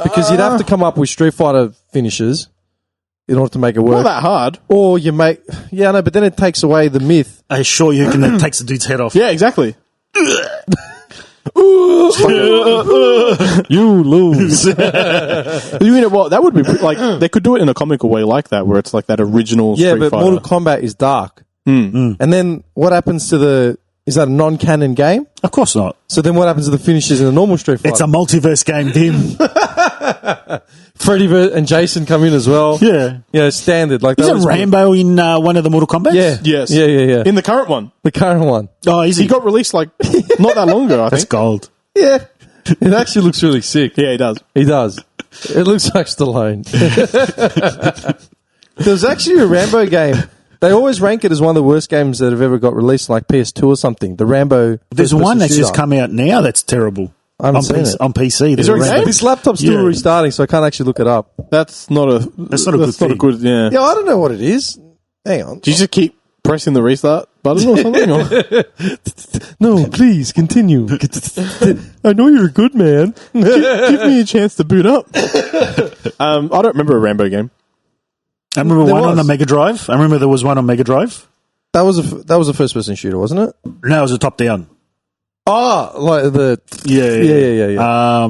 Because you'd have to come up with Street Fighter finishes in order to make it Not work. that hard. Or you make... Yeah, I know, but then it takes away the myth. A short you can that takes the dude's head off. Yeah, exactly. You lose. You know what? That would be like they could do it in a comical way like that, where it's like that original Yeah, Street but Fighter. Mortal Kombat is dark. And then what happens to the... Is that a non-canon game? Of course not. So then what happens to the finishes in a normal Street Fighter? It's a multiverse game, Dim. Freddy and Jason come in as well. Yeah. Yeah, standard. Like that Isn't was- Rambo in one of the Mortal Kombat? Yeah. Yes. Yeah. In the current one, The current one. Oh, is he got released like not that long ago. I That's think. gold. Yeah. It actually looks really sick. Yeah, he does. He does. It looks like Stallone. There's actually a Rambo game. They always rank it as one of the worst games that have ever got released, like PS2 or something. The Rambo. There's first-person one that's just shooter. come out now that's terrible. I haven't on seen PC, it. on PC. Is there a Rambo- game? This laptop's still Yeah. restarting, so I can't actually look it up. That's not a. That's not a good thing. good. Yeah. Yeah, I don't know what it is. Hang on. Do you just keep pressing the restart button or something? Or? No, please continue. I know you're a good man. Give me a chance to boot up. I don't remember a Rambo game. I remember There one on was. the Mega Drive. I remember there was one on Mega Drive. That was a first person shooter, wasn't it? No, it was a top down. Oh, like the Yeah.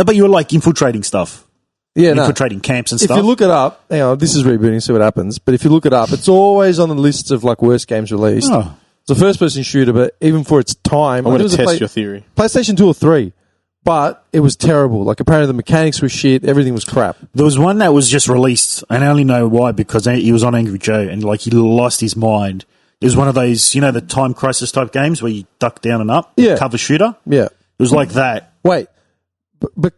But you were like infiltrating stuff. yeah. No. Infiltrating camps and If stuff. you look it up, hang on, this is rebooting, see what happens. But if you look it up, it's always on the lists of like worst games released. Oh. It's a first person shooter, but even for its time, I'm going it to was a test your theory. PlayStation 2 or 3, but it was terrible. Like apparently the mechanics were shit, everything was crap. There was one that was just released, and I only know why because he was on Angry Joe, and like he lost his mind. It was one of those, the time crisis type games where you duck down and up, Yeah. cover shooter. Yeah. It was like that. Wait, but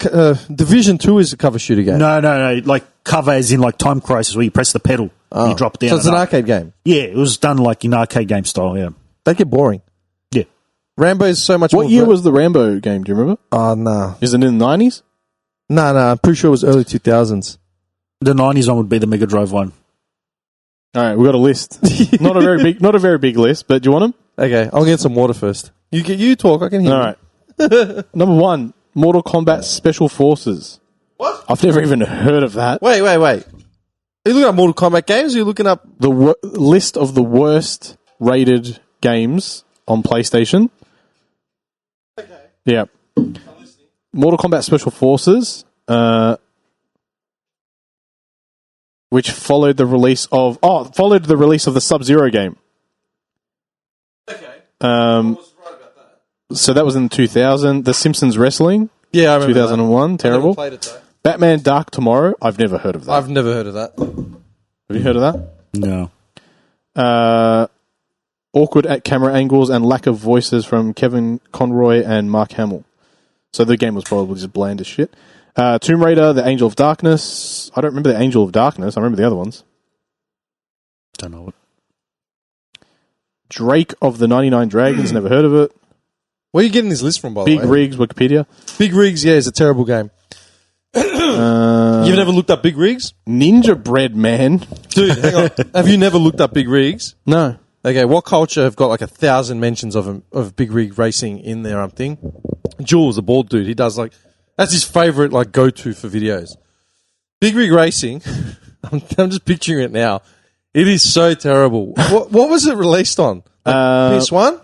Division 2 is a cover shooter game. No, like cover as in like time crisis where you press the pedal and you drop down. So it's and an up. arcade game. Yeah, it was done like in arcade game style. Yeah, They get boring. yeah. Rambo is so much What more... year was the Rambo game? Do you remember? Oh, no. Is it in the 90s? No, I'm pretty sure it was early 2000s. The 90s one would be the Mega Drive one. All right, we got a list. Not a very big list, but do you want them? Okay, I'll get some water first. You talk, I can hear All you. right. Number 1, Mortal Kombat Special Forces. What? I've never even heard of that. Wait. Are you looking at Mortal Kombat games or are you looking up... The list of the worst rated games on PlayStation. Okay. Yeah. Mortal Kombat Special Forces, which followed the release of the Sub-Zero game. Okay. So that was in 2000. The Simpsons Wrestling, Yeah, I remember 2001. Terrible. Played it, though. Batman Dark Tomorrow. I've never heard of that. I've never heard of that. Have you heard of that? No. Awkward at camera angles and lack of voices from Kevin Conroy and Mark Hamill. So the game was probably just bland as shit. Tomb Raider, The Angel of Darkness. I don't remember The Angel of Darkness. I remember the other ones. Don't know what. Drake of the 99 Dragons. Never heard of it. Where are you getting this list from, by the Big way? Rigs, Wikipedia. Big Rigs, yeah, is a terrible game. You've never looked up Big Rigs? Ninja Bread Man. Dude, hang on. Have you never looked up Big Rigs? No. Okay, what culture have got like 1,000 mentions of Big Rig racing in their thing? Jules, the bald dude, he does that's his favourite go-to for videos. Big Rig racing, I'm just picturing it now. It is so terrible. What was it released on? PS1?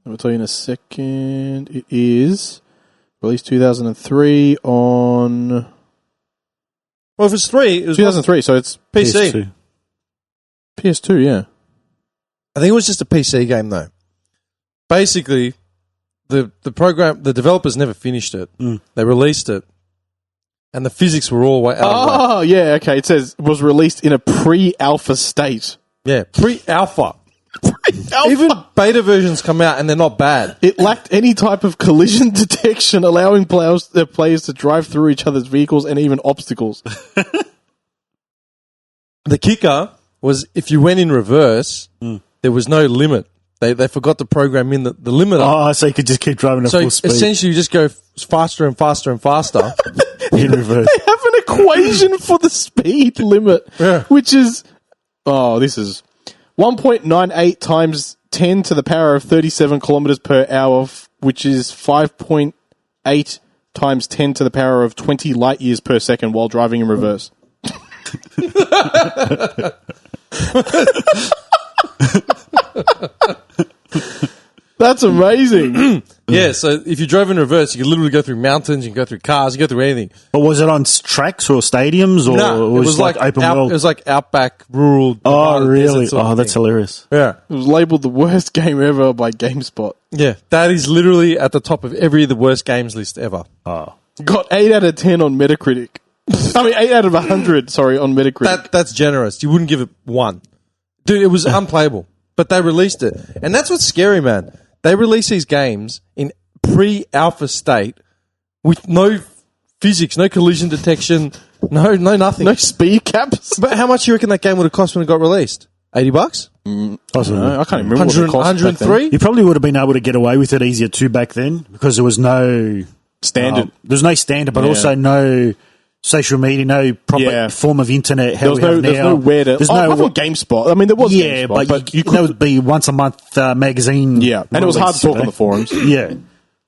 I'll tell you in a second. It is released 2003 on... Well, if it's 3, it was 2003, so it's PC. PS2. PS2, yeah. I think it was just a PC game though. Basically, the developers never finished it. They released it, and the physics were all way out of whack. Oh, yeah, okay. It says it was released in a pre-alpha state. Yeah, pre-alpha. Even beta versions come out and they're not bad. It lacked any type of collision detection, allowing players to drive through each other's vehicles and even obstacles. The kicker was if you went in reverse, there was no limit. They forgot to program in the limiter. Oh, so you could just keep driving at So full speed essentially, you just go faster and faster and faster. in reverse. They have an equation for the speed limit, which is, this is 1.98 times 10 to the power of 37 kilometers per hour, which is 5.8 times 10 to the power of 20 light years per second while driving in reverse. That's amazing. Yeah, so if you drove in reverse, you could literally go through mountains, you can go through cars, you can go through anything. But was it on tracks or stadiums, or No, it was like open world? It was like outback, rural. Oh, desert really? sort of Oh, that's thing. hilarious. Yeah. It was labeled the worst game ever by GameSpot. Yeah, that is literally at the top of every of the worst games list ever. Oh. Got 8 out of 10 on Metacritic. 8 out of 100, on Metacritic. That's generous. You wouldn't give it 1. Dude, it was unplayable. But they released it. And that's what's scary, man. They release these games in pre-alpha state with no physics, no collision detection, no nothing. No speed caps. But how much do you reckon that game would have cost when it got released? $80? Possibly. No, I can't even remember what it cost. 103? You probably would have been able to get away with it easier too back then because there was no Standard. there's no standard, but also no social media, no proper form of internet. How There's nowhere to. There's Apart from GameSpot. I mean, there was GameSpot, but you could, that would be once a month magazine. Yeah, and it was hard to talk on the forums. Yeah,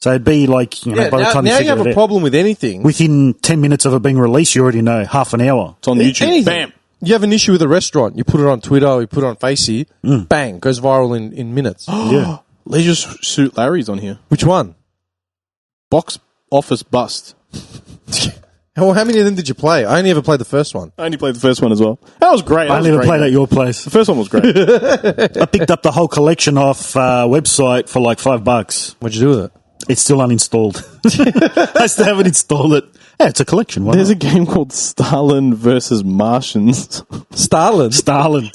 so it'd be like by the time now you you have a problem with anything. within 10 minutes of it being released, you already know half an hour. It's on YouTube. Anything. Bam. You have an issue with a restaurant, you put it on Twitter, or you put it on Facey, bang, goes viral in minutes. Yeah, Leisure Suit Larry's on here. Which one? Box office bust. Well, how many of them did you play? I only ever played the first one. I only played the first one as well. That was great. I never played at your place. The first one was great. I picked up the whole collection off website for like $5. What'd you do with it? It's still uninstalled. I still haven't installed it. Yeah, it's a collection. Why There's not? a game called Stalin versus Martians. Stalin. 2009.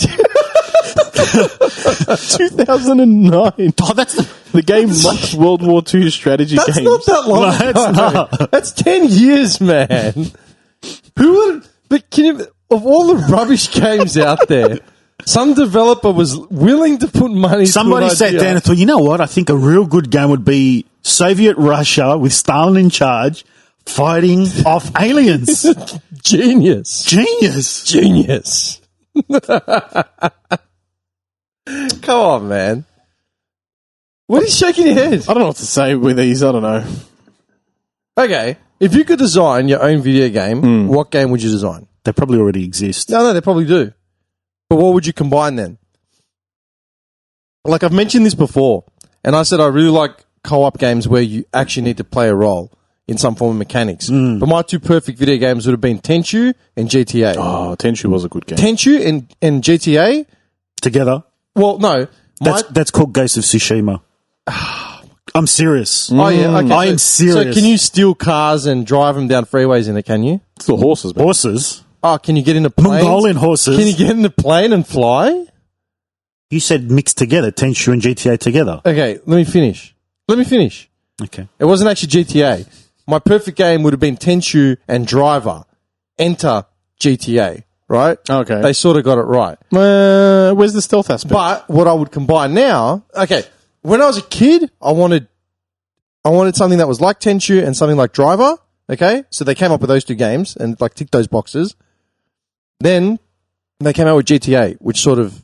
Oh, that's The game mocks World War II strategy That's games. not that long No, ago. it's not. That's 10 years, man. Who would... But can you... Of all the rubbish games out there, some developer was willing to put money Somebody to an sat idea. down and thought, you know what? I think a real good game would be Soviet Russia with Stalin in charge fighting off aliens. Genius. Genius. Genius. Come on, man. What are you shaking your head? I don't know what to say with these. I don't know. Okay, if you could design your own video game, what game would you design? They probably already exist. No, they probably do. But what would you combine then? Like I've mentioned this before, and I said I really like co-op games where you actually need to play a role in some form of mechanics. But my two perfect video games would have been Tenchu and GTA. Oh, Tenchu was a good game. Tenchu and GTA? Together. Well, no. That's called Ghost of Tsushima. I'm serious. Oh, yeah. Okay. I am serious. So can you steal cars and drive them down freeways in it, can you? It's the horses, man. Horses? Oh, can you get in a plane? Mongolian horses. Can you get in a plane and fly? You said mixed together, Tenchu and GTA together. Okay, let me finish. Okay. It wasn't actually GTA. My perfect game would have been Tenchu and Driver. Enter GTA, right? Okay. They sort of got it right. Where's the stealth aspect? But what I would combine now, okay, when I was a kid, I wanted something that was like Tenchu and something like Driver, okay? So they came up with those two games and like ticked those boxes. Then they came out with GTA, which sort of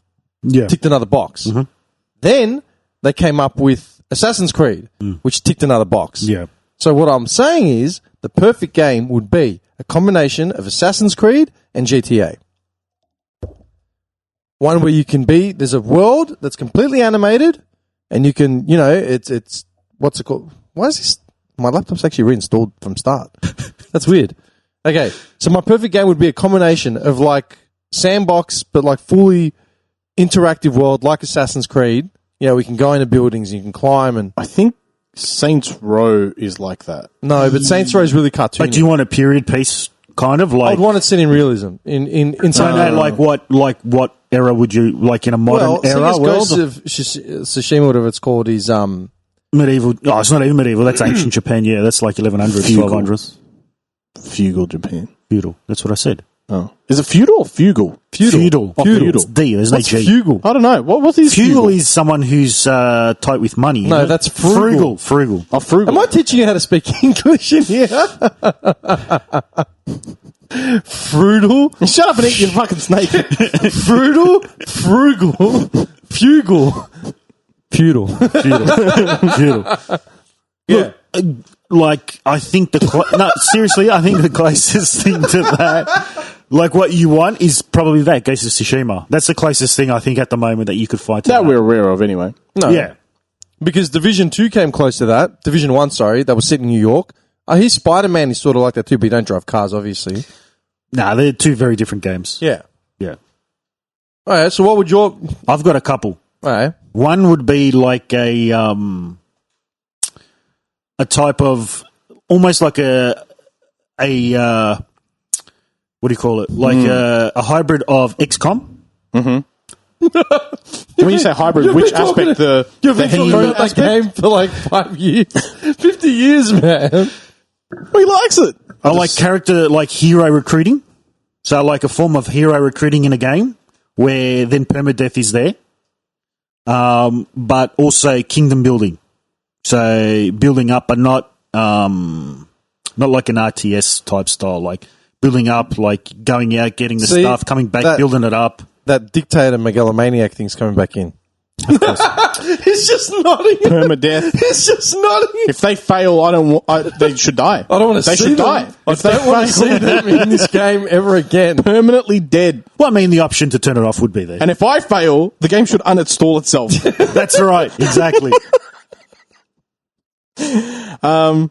ticked another box. Then they came up with Assassin's Creed, which ticked another box. Yeah. So what I'm saying is the perfect game would be a combination of Assassin's Creed and GTA. One where you can be, there's a world that's completely animated and you can, you know, it's what's it called? Why is this? My laptop's actually reinstalled from start. That's weird. Okay, so my perfect game would be a combination of like sandbox, but like fully interactive world like Assassin's Creed. You know, we can go into buildings and you can climb and... I think Saints Row is like that. No, but Saints Row is really cartoony. Like, do you want a period piece kind of like. I'd want it set in realism. In So some what era would you like in a modern era Sega's world? Ghost of Tsushima, whatever it's called, is Medieval. Oh, it's not even medieval. That's ancient Japan. Yeah, that's like 1100s, 1200s. Feudal Japan. Feudal. That's what I said. Oh. Is it feudal or fugal? Feudal. Oh, feudal. It's D. There's what's no G. fugal? I don't know. What is Fugal fugal? is someone who's tight with money. No, that's frugal. Frugal. Oh, frugal. Am I teaching you how to speak English in here? Frugal, Shut up and eat your fucking snake. frugal, fugal, feudal. Feudal. Yeah. Like, I think no, seriously, I think the closest thing to that, like what you want is probably that, Ghost of Tsushima. That's the closest thing I think at the moment that you could find to That we're aware of anyway. No. Yeah. Because Division 2 came close to that. Division 1, sorry, that was set in New York. I hear Spider-Man is sort of like that too, but you don't drive cars, obviously. Nah, they're two very different games. Yeah. Yeah. All right, so what would your... I've got a couple. All right. One would be like a type of, almost like a what do you call it? Like a hybrid of XCOM. When you say hybrid, which aspect? You've been talking about that game for like 5 years. 50 years, man. He likes it. I like character, like hero recruiting. So like a form of hero recruiting in a game where then permadeath is there. But also kingdom building. So building up, but not like an RTS type style, like building up, like going out, getting the stuff, coming back, building it up. That dictator megalomaniac thing's coming back in. He's just nodding. Permadeath. He's just nodding. If they fail, they should die. I don't want to They see should them. die. I don't want to see them in this game ever again. Permanently dead. Well, I mean, the option to turn it off would be there. And if I fail, the game should uninstall itself. That's right, exactly. Dude,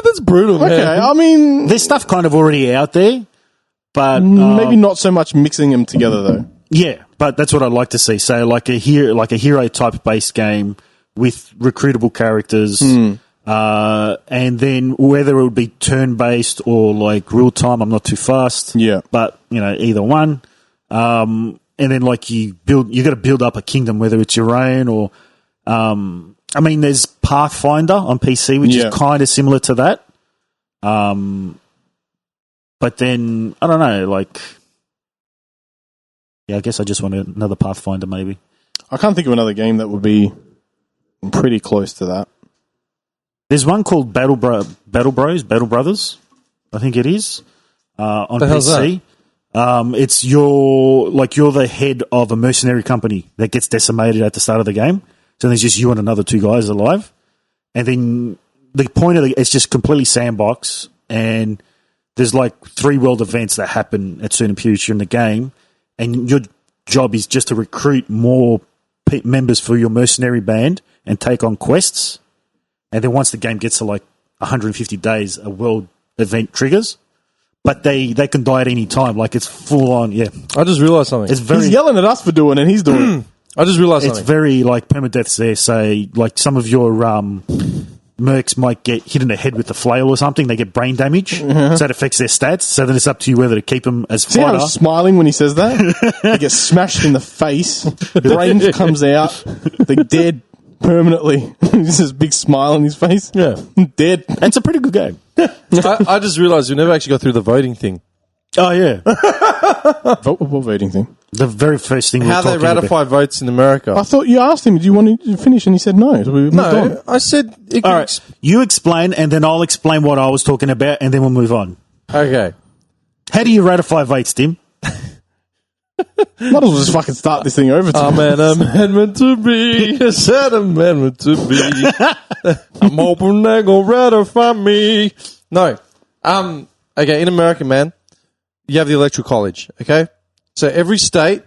that's brutal, man. Okay, I mean, There's stuff kind of already out there, but maybe not so much mixing them together though. yeah, but that's what I'd like to see. So like a hero type based game with recruitable characters, and then whether it would be turn based or like real time, I'm not too fast. Yeah. But either one. And then like you got to build up a kingdom, whether it's your own or, I mean, there's Pathfinder on PC, which is kind of similar to that. But then I don't know, like, I guess I just want another Pathfinder, maybe. I can't think of another game that would be pretty close to that. There's one called Battle Brothers, I think it is, on The hell's PC. It's you're the head of a mercenary company that gets decimated at the start of the game. So there's just you and another two guys alive. And then the point of it's just completely sandbox, and there's like 3 world events that happen at certain periods during the game, and your job is just to recruit more members for your mercenary band and take on quests. And then once the game gets to like 150 days, a world event triggers. But they can die at any time. Like, it's full on, yeah. I just realised something. It's very, He's yelling at us for doing it, and he's doing it. I just realised it's something. very, like, permadeaths there. Say, like, some of your mercs might get hit in the head with the flail or something. They get brain damage. So that affects their stats. So then it's up to you whether to keep them as See how fodder. he's smiling when he says that? They get smashed in the face. Brain comes out. They're dead permanently. Just this big smile on his face. Yeah. Dead. It's a pretty good game. I just realised we never actually got through the voting thing. Oh, yeah. What voting thing? The very first thing we were How they talking about. ratify votes in America. I thought you asked him, do you want to finish? And he said no. So we moved on. No, I said... All right. You explain, and then I'll explain what I was talking about, and then we'll move on. Okay. How do you ratify votes, Tim? Might as well just fucking start this thing over. I'm an amendment to be. I said amendment to be. I'm hoping they're going to ratify me. No. Okay, in America, man, you have the electoral college, okay? So every state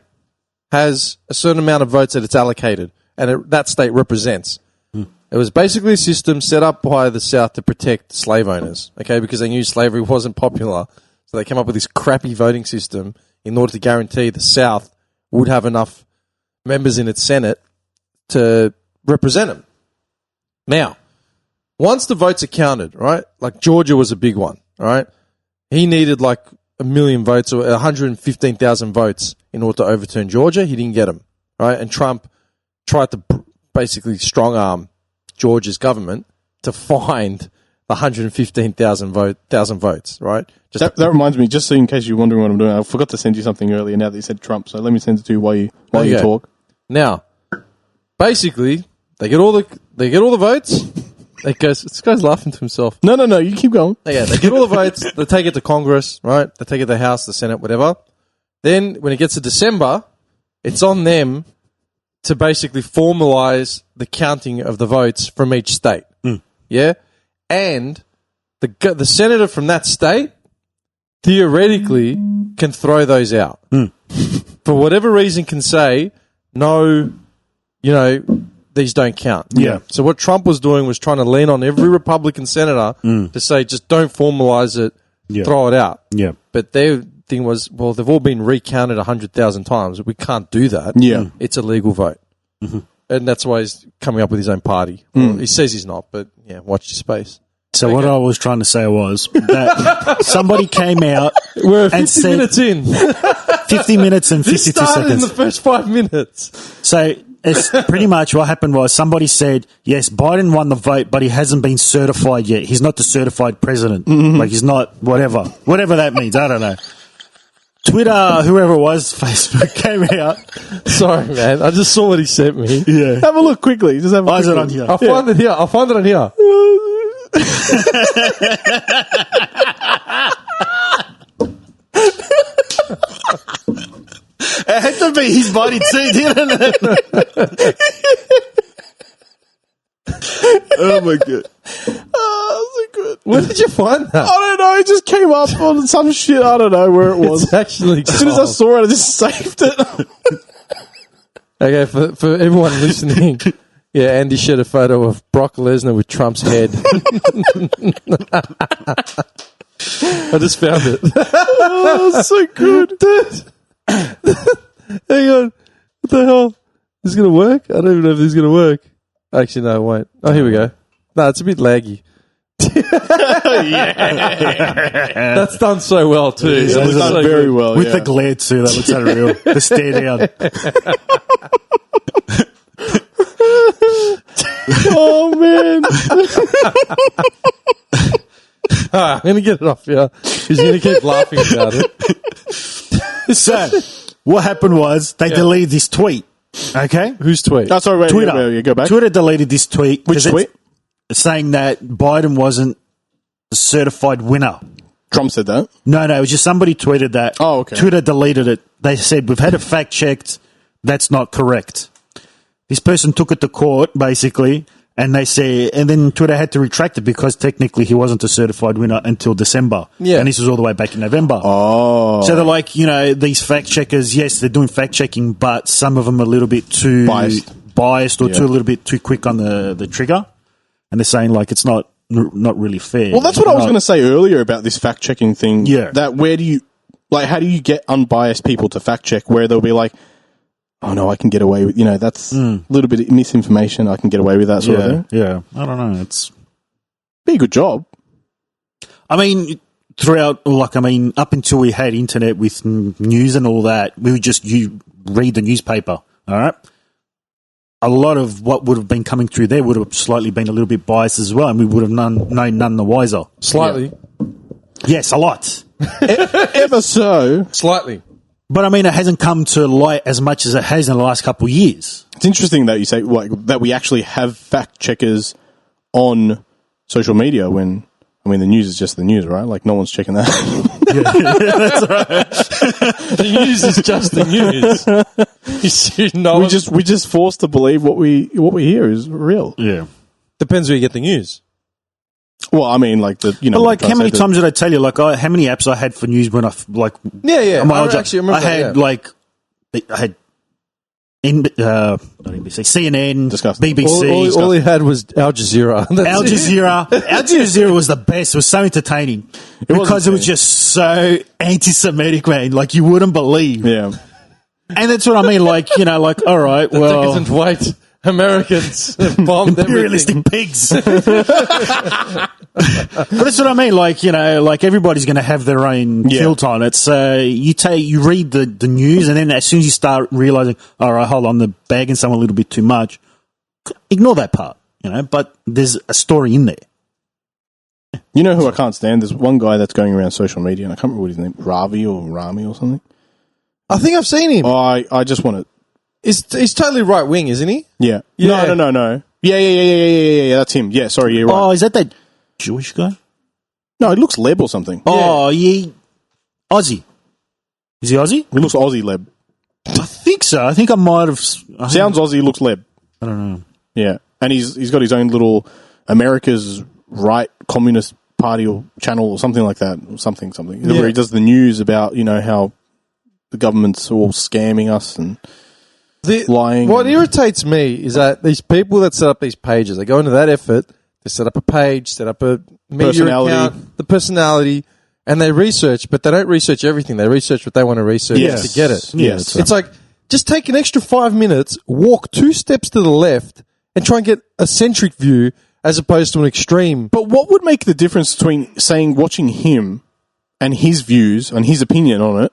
has a certain amount of votes that it's allocated, and that state represents. It was basically a system set up by the South to protect slave owners, okay, because they knew slavery wasn't popular. So they came up with this crappy voting system in order to guarantee the South would have enough members in its Senate to represent them. Now, once the votes are counted, right, like Georgia was a big one, right? he needed like 1 million votes or 115,000 votes in order to overturn Georgia. He didn't get them, right? And Trump tried to basically strong arm Georgia's government to find 115,000 votes, right? That reminds me, just so in case you're wondering what I'm doing, I forgot to send you something earlier now that you said Trump, so let me send it to you while you talk. Now, basically, they get all the votes. This guy's laughing to himself. No, you keep going. Yeah, they get all the votes. They take it to Congress, right? They take it to the House, the Senate, whatever. Then, when it gets to December, it's on them to basically formalize the counting of the votes from each state. Yeah? And the senator from that state theoretically can throw those out. For whatever reason can say, no, these don't count. Yeah. So what Trump was doing was trying to lean on every Republican senator to say, just don't formalize it, throw it out. Yeah. But their thing was, well, they've all been recounted 100,000 times. We can't do that. Yeah. It's a legal vote. And that's why he's coming up with his own party. Well, he says he's not, but yeah, watch your space. So what I was trying to say was that somebody came out We're 50 and said minutes in. 50 minutes and This 52 started seconds. in the first 5 minutes. So it's pretty much what happened was somebody said, yes, Biden won the vote, but he hasn't been certified yet. He's not the certified president. Like he's not whatever that means. I don't know. Twitter, whoever it was, Facebook came out. Sorry, man. I just saw what he sent me. Yeah. Have a look quickly. Just have a Why is quick it on look. here? I'll find it here. I'll find it on here. It had to be his body too, didn't it? Oh my god. Oh, so good. Where did you find that? I don't know. It just came up on some shit. I don't know where it was. It's actually As soon as I saw it, I just saved it. Okay, for everyone listening, yeah, Andy shared a photo of Brock Lesnar with Trump's head. I just found it. Oh, so good. Dude. Hang on. What the hell? Is this going to work? I don't even know if this is going to work. Actually, no, it won't. Oh, here we go. No, it's a bit laggy. That's done so well, too. It's done so very good. well, With yeah. the glare too, that looks unreal. The stare down. Oh, man. I'm going to get it off here. He's going to keep laughing about it. So, what happened was they deleted this tweet. Okay? Whose tweet? That's all right. Twitter. You go back. Twitter deleted this tweet. Which 'cause it's tweet? saying that Biden wasn't the certified winner. Trump said that. No, it was just somebody tweeted that. Oh, okay. Twitter deleted it. They said, we've had it fact checked. That's not correct. This person took it to court, basically, and they say, and then Twitter had to retract it because technically he wasn't a certified winner until December. Yeah. And this was all the way back in November. Oh. So they're like, these fact checkers, yes, they're doing fact checking, but some of them are a little bit too biased or Yeah. a little bit too quick on the trigger. And they're saying, like, it's not really fair. Well, that's what I was going to say earlier about this fact-checking thing. Yeah. That how do you get unbiased people to fact-check where they'll be like, oh, no, I can get away with, that's a little bit of misinformation. I can get away with that sort of thing. Yeah. I don't know. It's... Be a good job. I mean, up until we had internet with news and all that, we would just read the newspaper, all right? A lot of what would have been coming through there would have slightly been a little bit biased as well, and we would have known none the wiser. Slightly. Yes, a lot. Ever so. Slightly. But I mean, it hasn't come to light as much as it has in the last couple of years. It's interesting that you say that we actually have fact-checkers on social media when... the news is just the news, right? Like, no one's checking that. That's right. The news is just the news. We're just forced to believe what we hear is real. Yeah. Depends where you get the news. Well, I mean, like But like, how many times did I tell you? Like, how many apps I had for news when I like? Yeah. I remember had I had not NBC, CNN, Disgusting. BBC. All he had was Al Jazeera. Al Jazeera was the best. It was so entertaining because it was just so anti-Semitic, man. Like, you wouldn't believe. Yeah. And that's what I mean. Like, all right, The well, tickets and wait. Americans bombed imperialistic everything. pigs. But that's what I mean. Like, you know, like everybody's going to have their own filter on it. So you read the news, and then as soon as you start realizing, all right, hold on, they're bagging someone a little bit too much, ignore that part, you know. But there's a story in there. You know who I can't stand? There's one guy that's going around social media, and I can't remember what his name, Ravi or Rami or something. I think I've seen him. Oh, I just want to. He's totally right wing, isn't he? Yeah. Yeah. No. Yeah. That's him. Yeah, sorry, you're right. Oh, is that Jewish guy? No, it looks Leb or something. Oh, yeah. Aussie. Is he Aussie? He looks Aussie Leb. I think so. I think I might have. Sounds Aussie, looks Leb. I don't know. Yeah. And he's got his own little America's Right Communist Party or channel or something like that. Or something. Yeah. Where he does the news about, you know, how the government's all scamming us and lying. What irritates me is that these people that set up these pages, they go into that effort, they set up a page, set up a media Personality. account, the personality, and they research, but they don't research everything. They research what they want to research Yes. to get it. Yes. It's like, just take an extra 5 minutes, walk 2 steps to the left, and try and get a centric view as opposed to an extreme. But what would make the difference between watching him and his views and his opinion on it,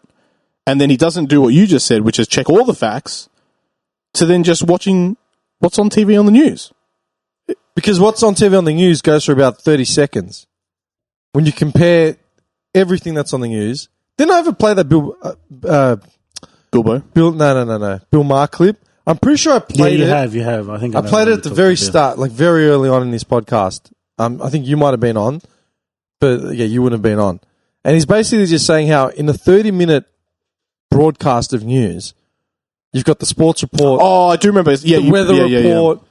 and then he doesn't do what you just said, which is check all the facts, to then just watching what's on TV on the news? Because what's on TV on the news goes for about 30 seconds. When you compare everything that's on the news, didn't I ever play that Bilbo? Bill Maher clip? I'm pretty sure I played it. You have. I think I played it at the very start, like very early on in this podcast. I think you might have been on, but yeah, you wouldn't have been on. And he's basically just saying how in a 30-minute broadcast of news, you've got the sports report. Oh, I do remember. Yeah, the weather report,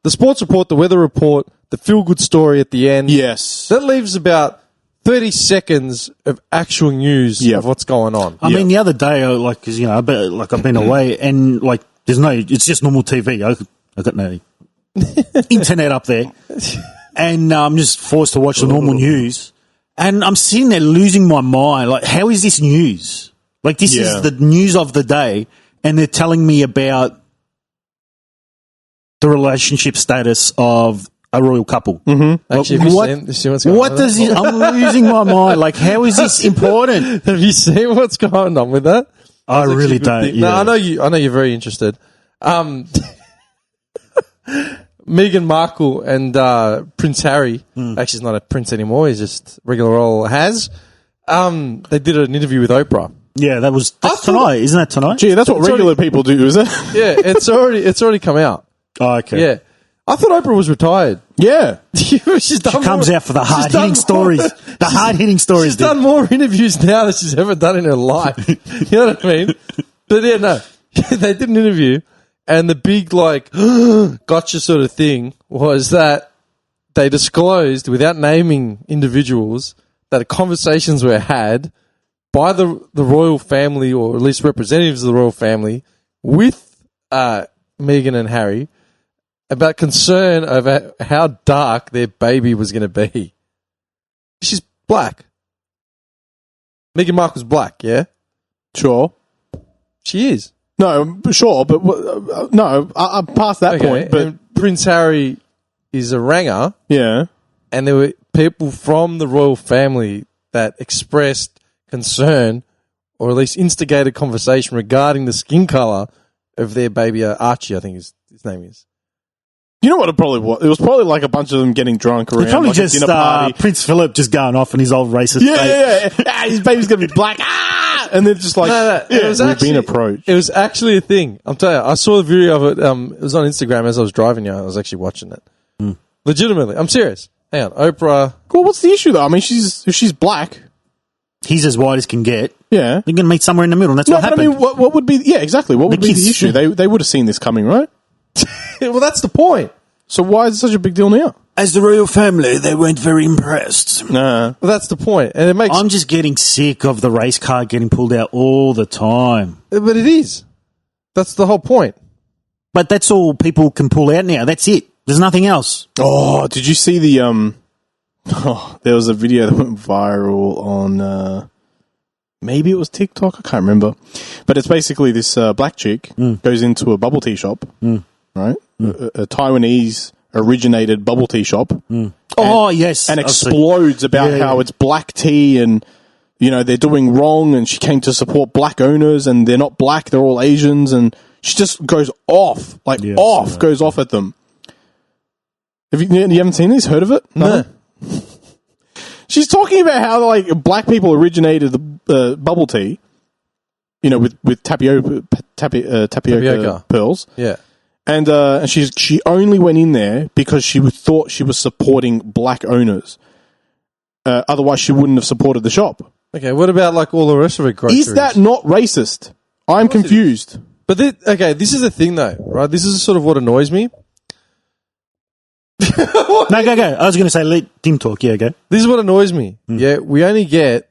the sports report, the weather report, the feel-good story at the end. Yes. That leaves about 30 seconds of actual news of what's going on. I mean, the other day, like, cause, you know, I've been away, and like, it's just normal TV. I got no internet up there, and I'm just forced to watch the normal news, and I'm sitting there losing my mind. Like, how is this news? Like, this is the news of the day, and they're telling me about the relationship status of a royal couple. Mm-hmm. Actually, have you seen what's going on? I'm losing my mind. Like, how is this important? Have you seen what's going on with that? I really don't. No, I know you're very interested. Meghan Markle and Prince Harry. Actually, he's not a prince anymore. He's just regular old has. They did an interview with Oprah. Yeah, that's tonight. Isn't that tonight? Gee, that's what regular people do, is it? Yeah, it's already come out. Oh, okay. Yeah. I thought Oprah was retired. Yeah. She comes out for the hard-hitting stories. The hard-hitting stories. She's done more interviews now than she's ever done in her life. You know what I mean? But yeah, no. They did an interview, and the big, like, gotcha sort of thing was that they disclosed, without naming individuals, that conversations were had by the royal family, or at least representatives of the royal family, with Meghan and Harry, about concern over how dark their baby was going to be. She's black. Meghan Markle's black, yeah? Sure. She is. No, sure, but no, I'm past that point. But and Prince Harry is a ranger. Yeah. And there were people from the royal family that expressed concern, or at least instigated conversation regarding the skin colour of their baby, Archie, I think his name is. You know what it probably was? It was probably like a bunch of them getting drunk around, probably like just a dinner party. Prince Philip just going off on his old racist. Yeah. His baby's going to be black. And then just like, we've been approached. It was actually a thing. I'm telling you, I saw the video of it. It was on Instagram as I was driving here. I was actually watching it. Legitimately. I'm serious. Hang on. Oprah. Well, what's the issue though? I mean, if she's black. He's as white as can get. Yeah. They're going to meet somewhere in the middle, and that's what happened. I mean, what would be, exactly. What would be the issue? They would have seen this coming, right? Well, that's the point. So why is it such a big deal now? As the royal family, they weren't very impressed. Nah. Well, that's the point. And it makes... I'm just getting sick of the race card getting pulled out all the time. But it is. That's the whole point. But that's all people can pull out now. That's it. There's nothing else. Oh, did you see the... there was a video that went viral on... maybe it was TikTok? I can't remember. But it's basically this black chick goes into a bubble tea shop right? A Taiwanese originated bubble tea shop. Yes. And explodes about how it's black tea and, you know, they're doing wrong, and she came to support black owners and they're not black, they're all Asians, and she just goes off, goes off at them. You haven't seen this? Heard of it? No. She's talking about how, like, black people originated the bubble tea, you know, with tapioca pearls. Yeah. And she only went in there because she thought she was supporting black owners. Otherwise, she wouldn't have supported the shop. Okay, what about like all the rest of it? Groceries? Is that not racist? I'm confused. But this is the thing, though, right? This is sort of what annoys me. No, go. I was going to say let Tim talk. Yeah, go. This is what annoys me. Yeah, we only get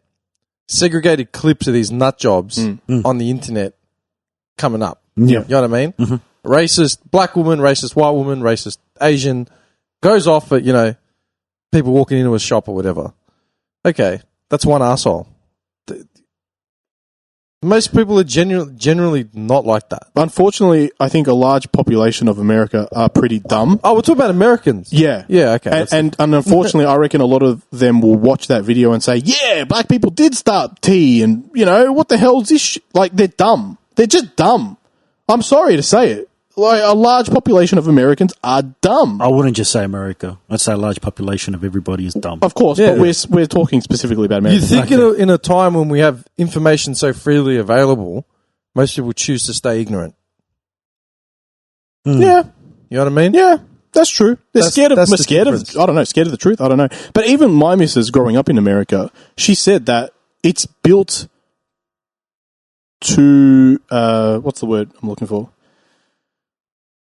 segregated clips of these nut jobs on the internet coming up. Yeah. You know what I mean? Mm-hmm. Racist black woman, racist white woman, racist Asian, goes off at, you know, people walking into a shop or whatever. Okay, that's one asshole. Most people are generally not like that. Unfortunately, I think a large population of America are pretty dumb. Oh, we're talking about Americans. Yeah. Yeah, okay. And unfortunately, I reckon a lot of them will watch that video and say, yeah, black people did start tea, and, you know, what the hell is this like, they're dumb. They're just dumb. I'm sorry to say it. Like, a large population of Americans are dumb. I wouldn't just say America. I'd say a large population of everybody is dumb. Of course, Yeah. but we're talking specifically about America. You think in a time when we have information so freely available, most people choose to stay ignorant. Yeah. You know what I mean? Yeah, that's true. They're scared of that's the scared difference. of I don't know, scared of the truth. I don't know. But even my missus growing up in America, she said that it's built to what's the word I'm looking for?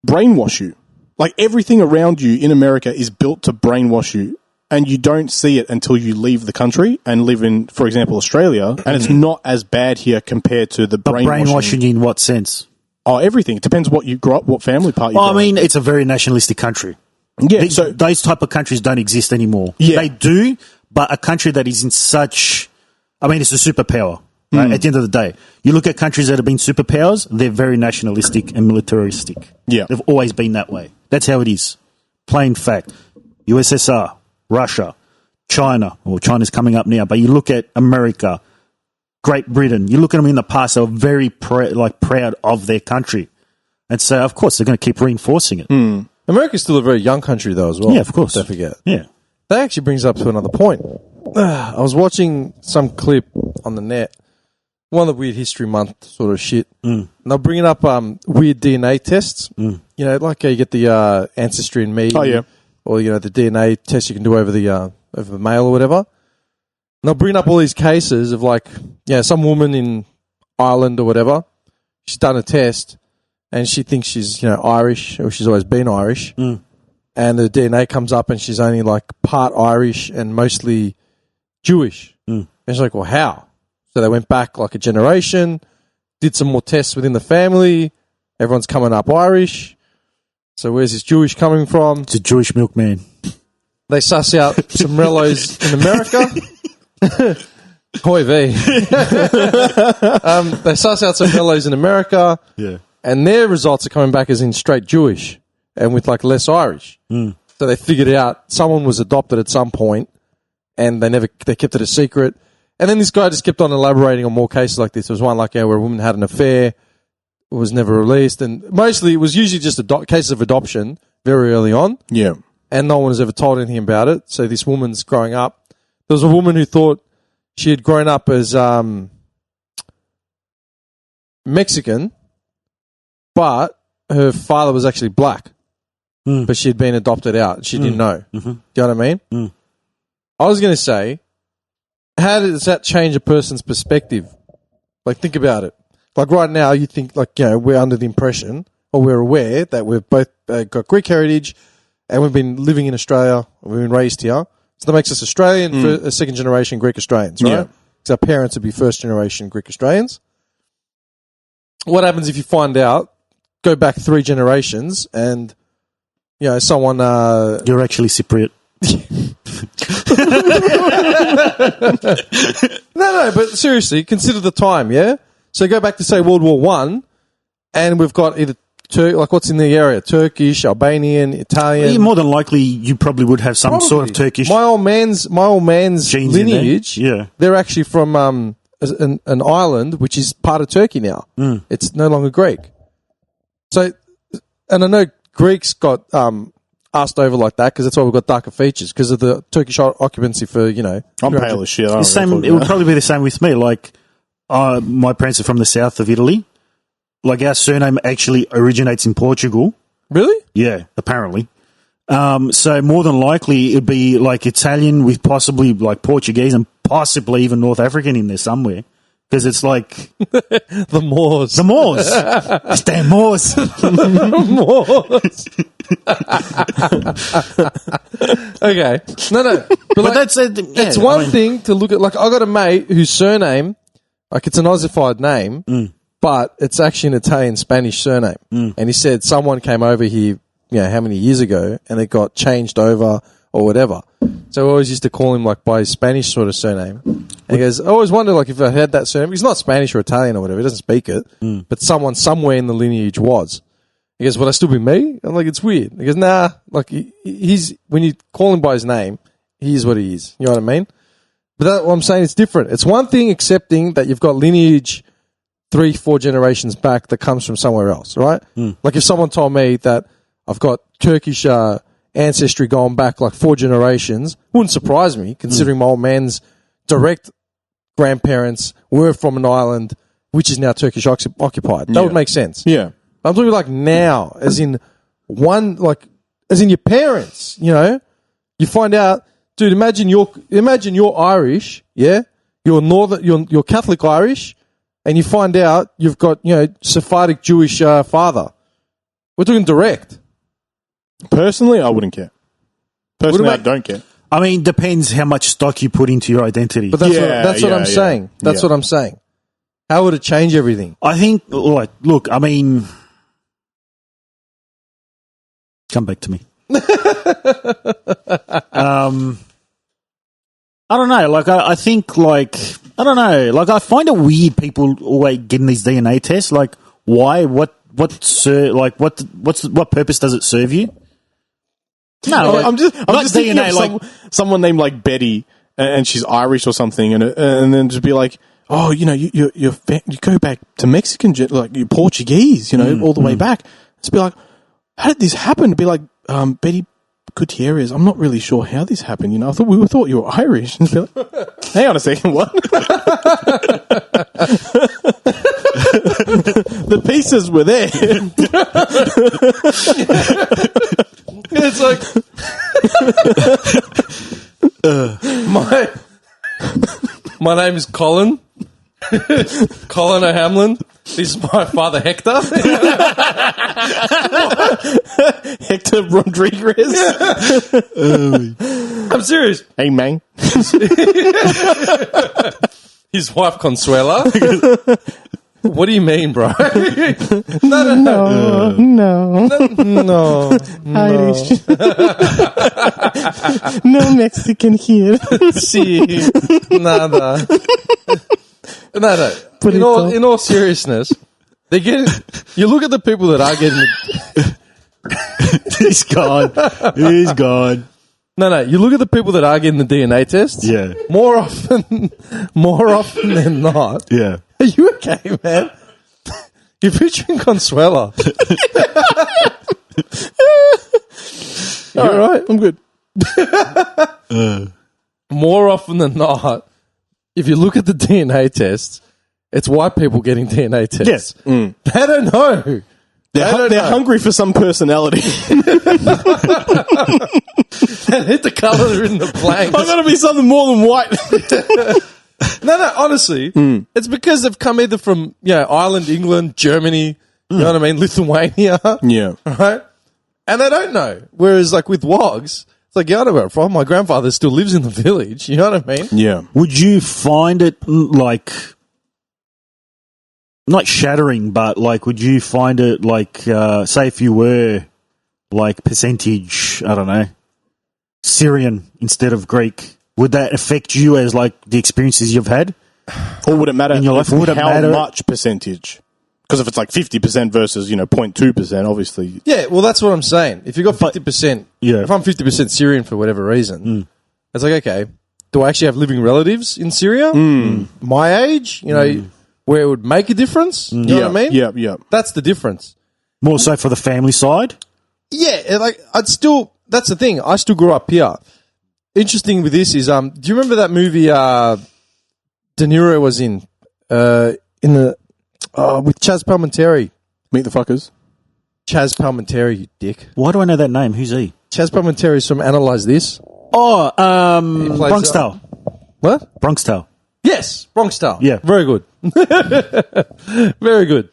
Brainwash you. Like, everything around you in America is built to brainwash you, and you don't see it until you leave the country and live in, for example, Australia, and it's not as bad here compared to the Brainwashing in what sense? Oh, everything. It depends what you grew up, what family part you Well, I grew up mean, it's a very nationalistic country. Yeah, so Those type of countries don't exist anymore. Yeah. They do, but a country that is in such... I mean, it's a superpower. Right? At the end of the day, you look at countries that have been superpowers, they're very nationalistic and militaristic. Yeah. They've always been that way. That's how it is. Plain fact. USSR, Russia, China, well, China's coming up now, but you look at America, Great Britain, you look at them in the past, they were very proud of their country. And so, of course, they're going to keep reinforcing it. America's still a very young country, though, as well. Yeah, of course. Don't forget. Yeah. That actually brings up to another point. I was watching some clip on the net, one of the Weird History Month sort of shit. And they're bringing up weird DNA tests. You know, like you get the Ancestry and Me. Oh, yeah. Or, you know, the DNA test you can do over the mail or whatever. And they'll bring up all these cases of, like, yeah, some woman in Ireland or whatever, she's done a test and she thinks she's, you know, Irish, or she's always been Irish. And the DNA comes up and she's only, like, part Irish and mostly Jewish. And she's like, well, how? So they went back like a generation, did some more tests within the family. Everyone's coming up Irish. So where's this Jewish coming from? It's a Jewish milkman. They suss out some rellos in America. Hoi vey. They suss out some rellos in America. Yeah. And their results are coming back as in straight Jewish and with like less Irish. So they figured out someone was adopted at some point and they kept it a secret. And then this guy just kept on elaborating on more cases like this. There was one like where a woman had an affair, it was never released, and mostly it was usually just cases of adoption very early on. Yeah. And no one has ever told anything about it. So this woman's growing up. There was a woman who thought she had grown up as Mexican, but her father was actually black. But she had been adopted out. She didn't know. Do you know what I mean? I was going to say, how does that change a person's perspective? Like, think about it. Like, right now, you think, like, you know, we're under the impression, or we're aware that we've both got Greek heritage, and we've been living in Australia, we've been raised here. So that makes us Australian, for second generation Greek Australians, right? Yeah. Because our parents would be first generation Greek Australians. What happens if you find out, go back 3 generations, and, you know, someone... You're actually Cypriot. No, but seriously, consider the time, yeah? So go back to, say, World War I, and we've got either like what's in the area? Turkish, Albanian, Italian. More than likely, you probably would have some sort of Turkish. My old man's genes in there. lineage. Yeah. They're actually from an island which is part of Turkey now. It's no longer Greek. So, and I know Greeks got asked over like that because that's why we've got darker features because of the Turkish occupancy for I'm pale as shit. I don't The same. really It would probably be the same with me. Like, my parents are from the south of Italy. Like, our surname actually originates in Portugal. Really? Yeah, apparently. So more than likely it'd be like Italian with possibly like Portuguese and possibly even North African in there somewhere. Because it's like the Moors. The Moors. It's damn Moors. Moors. Okay. No. But like, that's it. Yeah, it's one thing to look at. Like, I got a mate whose surname, like, it's an Aussified name, but it's actually an Italian-Spanish surname. And he said someone came over here, how many years ago, and it got changed over or whatever. So we always used to call him, like, by his Spanish sort of surname. And he goes, I always wondered, like, if I had that surname. He's not Spanish or Italian or whatever. He doesn't speak it. But someone somewhere in the lineage was. He goes, would I still be me? I'm like, it's weird. He goes, nah. Like, he's when you call him by his name, he is what he is. You know what I mean? But what I'm saying, it's different. It's one thing accepting that you've got lineage 3-4 generations back that comes from somewhere else, right? Like, if someone told me that I've got Turkish ancestry going back like 4 generations, wouldn't surprise me, considering my old man's direct grandparents were from an island which is now Turkish occupied. That would make sense. Yeah. I'm talking like now, as in your parents, you find out, dude, imagine you're Irish, yeah? You're Catholic Irish, and you find out you've got, Sephardic Jewish father. We're talking direct. Personally, I wouldn't care. Personally, I don't care. I mean, depends how much stock you put into your identity. But that's what I'm saying. That's what I'm saying. How would it change everything? I think, like, look, I mean, come back to me. I don't know. Like, I think, like, I don't know. Like, I find it weird people always getting these DNA tests. Like, why? What purpose does it serve you? No, I'm just thinking DNA, of someone named like Betty, and she's Irish or something, and then just be like, oh, you go back to Mexican, like you're Portuguese, all the way back. Just be like, how did this happen? To be like, Betty Gutierrez, I'm not really sure how this happened. I thought you were Irish. And be like, hang on a second, what? The pieces were there. It's like my name is Colin O'Hamlin. This is my father Hector. Hector Rodriguez. I'm serious. Hey, man. His wife Consuela. What do you mean, bro? No. Irish. No Mexican here. Sí. Nada. No. In all seriousness, you look at the people that are getting He's gone. He's gone. No. You look at the people that are getting the DNA tests. Yeah. More often than not. Yeah. Are you okay, man? You're picturing Consuela. You all right? I'm good. More often than not, if you look at the DNA tests, it's white people getting DNA tests. Yes. They don't know. They're hungry for some personality. They need to colour in the blanks. I've got to be something more than white. No, honestly, it's because they've come either from Ireland, England, Germany, you know what I mean, Lithuania, Yeah. right? And they don't know. Whereas, like with wogs, it's like, I don't know where I'm from. My grandfather still lives in the village. You know what I mean? Yeah. Would you find it like not shattering, but like would you find it like say if you were like percentage, I don't know, Syrian instead of Greek? Would that affect you as like the experiences you've had? Or would it matter in your life? Would it how matter? much percentage? Because if it's like 50% versus, 0.2%, obviously. Yeah, well, that's what I'm saying. If you've got 50%, if I'm 50% Syrian for whatever reason, it's like, okay, do I actually have living relatives in Syria? My age, where it would make a difference? You know what I mean? Yeah. That's the difference. More so for the family side? Yeah, that's the thing. I still grew up here. Interesting with this is, do you remember that movie De Niro was in with Chaz Palminteri? Meet the Fuckers. Chaz Palminteri, you dick. Why do I know that name? Who's he? Chaz Palminteri is from Analyze This. Oh, plays, Bronx Tale. What? Bronx Tale. Yes, Bronx Tale. Yeah. Very good. Very good.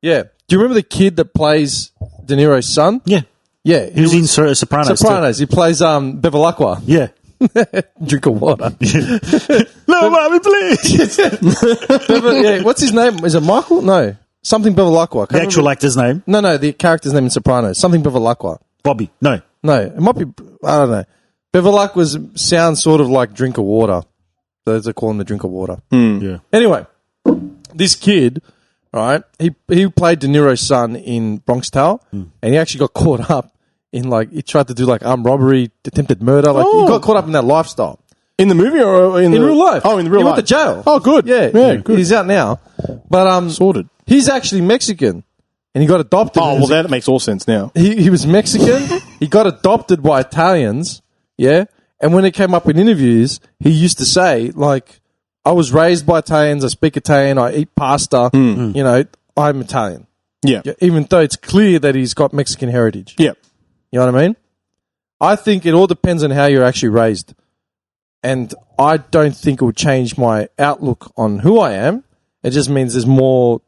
Yeah. Do you remember the kid that plays De Niro's son? Yeah. Yeah. He was in Sopranos. Sopranos. He plays Bevilacqua. Yeah. Drink of water. No, mommy, please. Yeah. What's his name? Is it Michael? No. Something Bevilacqua. The actual actor's name? No, the character's name in Sopranos. Something Bevilacqua. Bobby. No. No, it might be, I don't know. Bevilacqua sounds sort of like drink of water. So they call him the drink of water. Yeah. Anyway, this kid, right, he played De Niro's son in Bronx Tale, and he actually got caught up in, he tried to do, armed robbery, attempted murder. He got caught up in that lifestyle. In the movie or in real life? Oh, in real life. He went to jail. Oh, good. Yeah, good. He's out now. But sorted. He's actually Mexican, and he got adopted. Oh, well, that makes all sense now. He was Mexican. He got adopted by Italians, yeah? And when it came up in interviews, he used to say, I was raised by Italians, I speak Italian, I eat pasta, I'm Italian. Yeah. Even though it's clear that he's got Mexican heritage. Yeah. You know what I mean? I think it all depends on how you're actually raised. And I don't think it would change my outlook on who I am. It just means there's more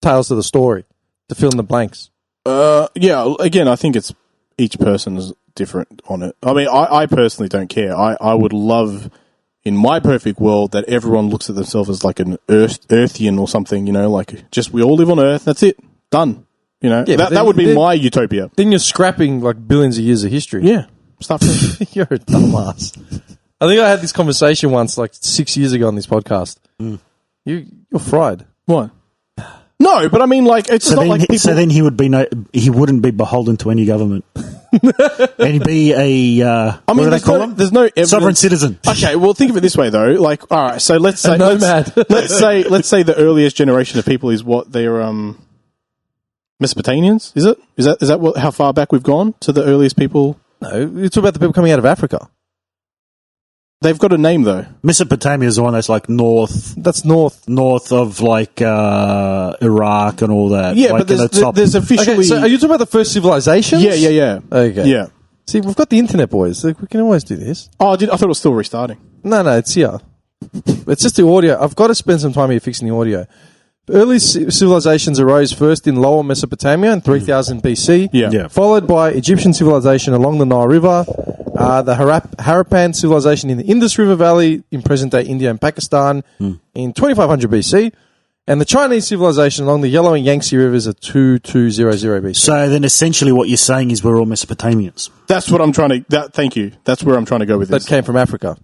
tales to the story to fill in the blanks. Yeah, again, I think it's each person is different on it. I mean, I personally don't care. I would love, in my perfect world, that everyone looks at themselves as like an Earthian or something, just we all live on Earth, that's it, done. Yeah, that would be my utopia. Then you're scrapping billions of years of history. Yeah, stuff. You're a dumbass. I think I had this conversation once, 6 years ago on this podcast. You're fried. What? No, but I mean, it's So not then, like people... so then he wouldn't be beholden to any government, and he'd be a. What do they call him? There's no evidence. Sovereign citizen. Okay, well, think of it this way though. All right, so let's say nomad. let's say the earliest generation of people is what they're Mesopotamians. Is it? Is that how far back we've gone to the earliest people? No, you're talking about the people coming out of Africa. They've got a name though. Mesopotamia is the one that's north. That's north of Iraq and all that. Yeah, but there's officially. Okay, so are you talking about the first civilizations? Yeah. Okay. Yeah. See, we've got the internet, boys. We can always do this. Oh, I thought it was still restarting. No, it's here. It's just the audio. I've got to spend some time here fixing the audio. Early civilizations arose first in Lower Mesopotamia in 3000 BC, Yeah. followed by Egyptian civilization along the Nile River, the Harappan civilization in the Indus River Valley in present-day India and Pakistan in 2500 BC, and the Chinese civilization along the Yellow and Yangtze rivers at 2200 BC. So then essentially what you're saying is we're all Mesopotamians. That's what I'm trying to... thank you. That's where I'm trying to go with this. That came from Africa.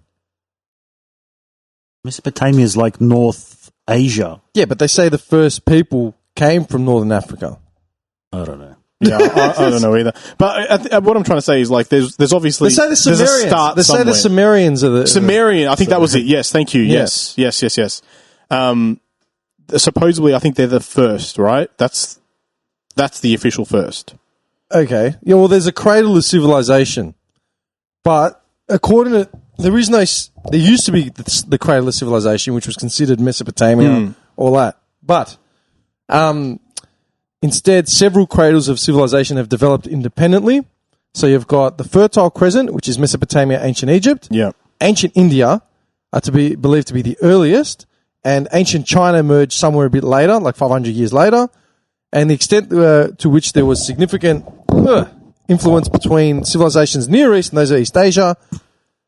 Mesopotamia is like North Asia. Yeah, but they say the first people came from Northern Africa. I don't know. Yeah, I don't know either. But what I'm trying to say is there's obviously... They say the Sumerians. There's a start they say somewhere. the Sumerians are the... Sumerian, I think that was it. Yes, thank you. Yes. Supposedly, I think they're the first, right? That's the official first. Okay. Yeah, well, there's a cradle of civilization. But according to... There used to be the cradle of civilization, which was considered Mesopotamia, all that. But instead, several cradles of civilization have developed independently. So you've got the Fertile Crescent, which is Mesopotamia, ancient Egypt. Yeah. Ancient India are believed to be the earliest, and ancient China emerged somewhere a bit later, like 500 years later. And the extent to which there was significant influence between civilizations Near East and those of East Asia.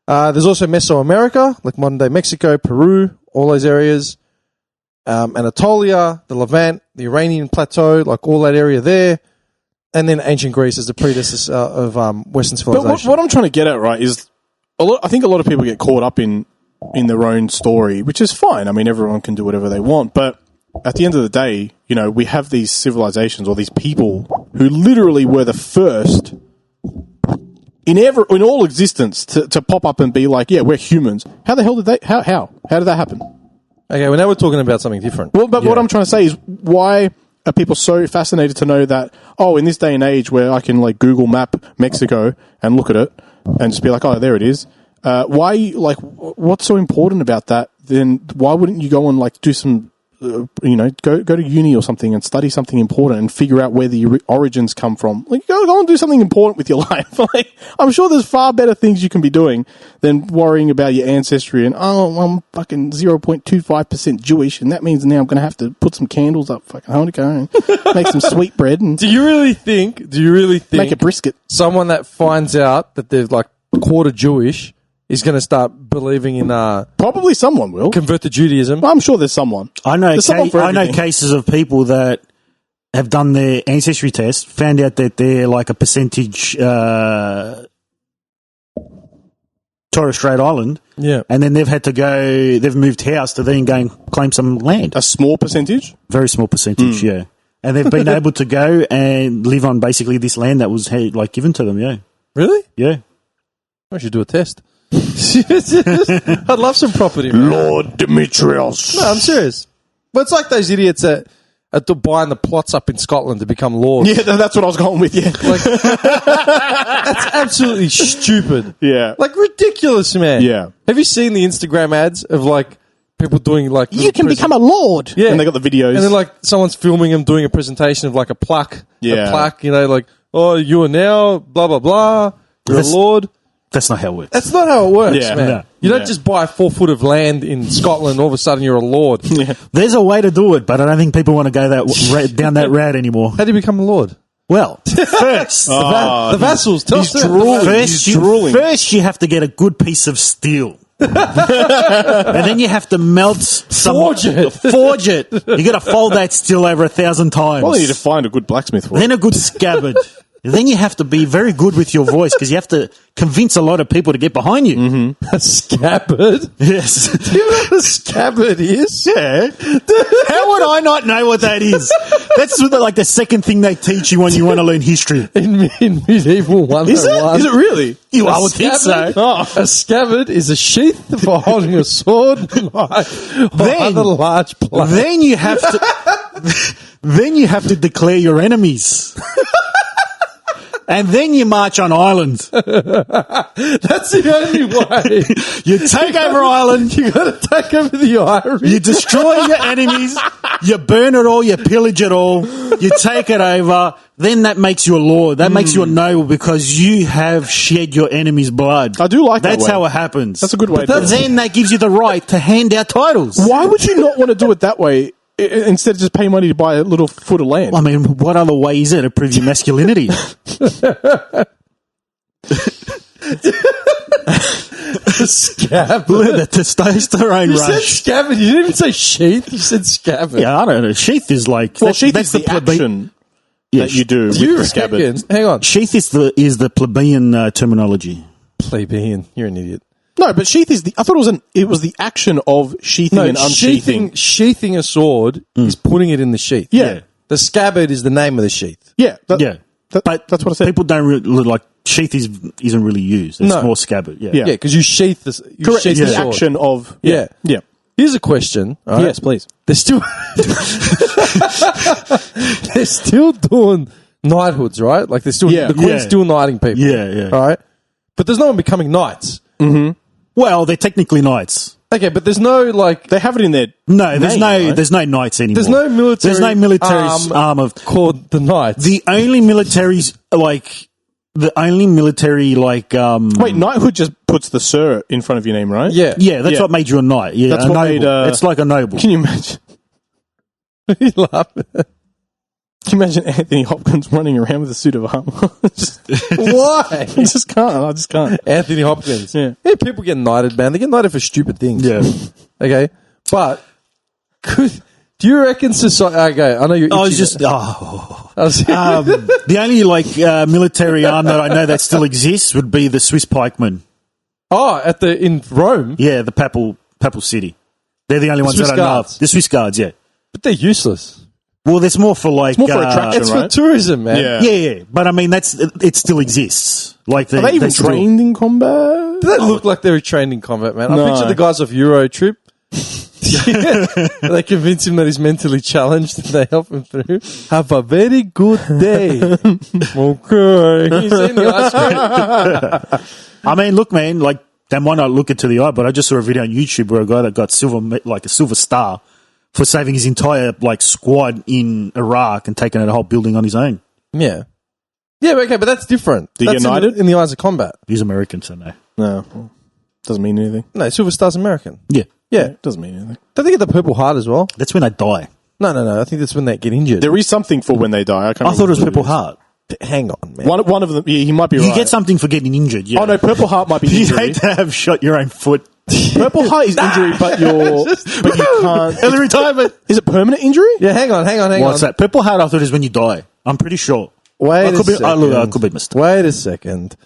There's also Mesoamerica, like modern-day Mexico, Peru, all those areas. Anatolia, the Levant, the Iranian Plateau, like all that area there. And then ancient Greece as the predecessor of Western civilization. But what I'm trying to get at, right, is I think a lot of people get caught up in their own story, which is fine. I mean, everyone can do whatever they want. But at the end of the day, you know, we have these civilizations or these people who literally were the first in all existence to pop up and be like, yeah, we're humans. How the hell did they? How did that happen? Okay, well, now we're talking about something different. Well, but what I'm trying to say is, why are people so fascinated to know that, oh, in this day and age where I can like Google map Mexico and look at it and just be like, oh, there it is. Why, like, what's so important about that? Then why wouldn't you go and like do some, go to uni or something and study something important and figure out where the origins come from? Like, go and do something important with your life. Like, I'm sure there's far better things you can be doing than worrying about your ancestry and, oh, I'm fucking 0.25% Jewish and that means now I'm going to have to put some candles up fucking Hanukkah and make some sweet bread and Do you really think make a brisket. Someone that finds out that they're like quarter Jewish is going to start believing in Probably someone will. convert to Judaism? I'm sure there's someone. I know. There's someone for I know everything. cases of people that have done their ancestry test, found out that they're like a percentage Torres Strait Island, Yeah. and then they've moved house to then go and claim some land. A small percentage? Very small percentage, yeah. And they've been able to go and live on basically this land that was like given to them, yeah. Really? Yeah. I should do a test. I'd love some property. Man. Lord Demetrios. No, I'm serious. But it's like those idiots that are buying the plots up in Scotland to become lords. Yeah, that's what I was going with, yeah. Like, that's absolutely stupid. Yeah. Like, ridiculous, man. Yeah. Have you seen the Instagram ads of, like, people doing, like... You can become a lord. Yeah. And they got the videos. And then, like, someone's filming them doing a presentation of, like, a plaque. Yeah. A plaque, like, oh, you are now, blah, blah, blah. You're a lord. That's not how it works. That's not how it works, Yeah. man. No. You don't Yeah. just buy 4 foot of land in Scotland, all of a sudden you're a lord. Yeah. There's a way to do it, but I don't think people want to go down that route anymore. How do you become a lord? Well, first, The vassals, tell us that. First, you have to get a good piece of steel. And then you have to melt Forge it. You got to fold that steel over 1,000 times. Probably need to find a good blacksmith for it. Then a good scabbard. Then you have to be very good with your voice because you have to convince a lot of people to get behind you. Mm-hmm. A scabbard? Yes. Do you know what a scabbard is? Yeah. How would I not know what that is? That's sort of like the second thing they teach you when you want to learn history. In medieval 101. Is it really? I would think so. A scabbard is a sheath for holding a sword, knife, or other large blade. Then you have to declare your enemies. And then you march on Ireland. That's the only way. You take over Ireland. You got to take over the Irish. You destroy your enemies. You burn it all. You pillage it all. You take it over. Then that makes you a lord. That makes you a noble because you have shed your enemy's blood. I do like that That's way. how it happens. That's a good way to do it. Then that gives you the right to hand out titles. Why would you not want to do it that way instead of just pay money to buy a little foot of land? I mean, what other way is there to prove your masculinity? Scabbard. The testosterone You said rush. scabbard. You didn't even say sheath. You said scabbard. Yeah, I don't know. Sheath is like... Well, sheath that's is the action that you do Do you with the scabbard. reckon? Hang on. Sheath is the plebeian terminology. Plebeian. You're an idiot. No, but sheath is the... I thought it was the action of sheathing and unsheathing. Sheathing a sword is putting it in the sheath. Yeah. The scabbard is the name of the sheath. Yeah. Yeah. But that's what I said. People don't really... Like, sheath isn't really used. It's No. more scabbard. Yeah. Yeah. Yeah, because you sheath the you Correct. sheath It's the the sword. action of... Yeah. Yeah. Here's a question. all right? Yes, please. They're still they're still doing knighthoods, right? Like they're still Yeah. the queen's Yeah. still knighting people. Yeah, yeah. All right, but there's no one becoming knights. Well, they're technically knights. Okay, but there's no like They have it in their... No, there's name, no right? there's no knights anymore. there's no military. There's no military arm of called the knights. the only militaries like the only military like Wait, knighthood just puts the sir in front of your name, right? yeah, yeah, that's Yeah. what made you a knight. Yeah, That's a what noble. made, it's like a noble. Can you imagine? You laugh. Can you imagine Anthony Hopkins running around with a suit of armor? Why? I just can't. Anthony Hopkins. Yeah. People get knighted, man. They get knighted for stupid things. Yeah. Okay, but do you reckon society? Okay, I know you're. I was itching just it. the only like military arm that I know that still exists would be the Swiss pikemen. in Rome. Yeah, the papal city. They're the only ones Swiss that I know Guards. of. The Swiss Guards, yeah. But they're useless. Well, there's more for like... more for attraction, It's right? for tourism, man. Yeah. Yeah. But I mean, it still exists. Like Are they even trained in combat? They look like they're trained in combat, man. No. I picture the guys off Euro Trip. They convince him that he's mentally challenged and they help him through. Have a very good day. Okay. He's in the ice cream. I mean, look, man, like, they might not look it to the eye, but I just saw a video on YouTube where a guy that got a silver star for saving his entire, like, squad in Iraq and taking out a whole building on his own. Yeah. Yeah, but okay, but that's different. Do you That's get knighted? in the eyes of combat. He's American, so no. No. Well, doesn't mean anything. No, Silver Star's American. Yeah. Yeah. Doesn't mean anything. Don't they get the Purple Heart as well? That's when they die. No. I think that's when they get injured. There is something for when they die. I thought it was Purple Heart. Hang on, man. One of them, yeah, he might be You right. get something for getting injured, yeah. Oh, no, Purple Heart might be You'd injury. hate to have shot your own foot. Purple Heart is injury, but you can't. Early retirement. Is it permanent injury? Yeah, hang on. What's that? Purple Heart, I thought, is when you die. I'm pretty sure. Wait a second. I could be mistaken. Wait a second.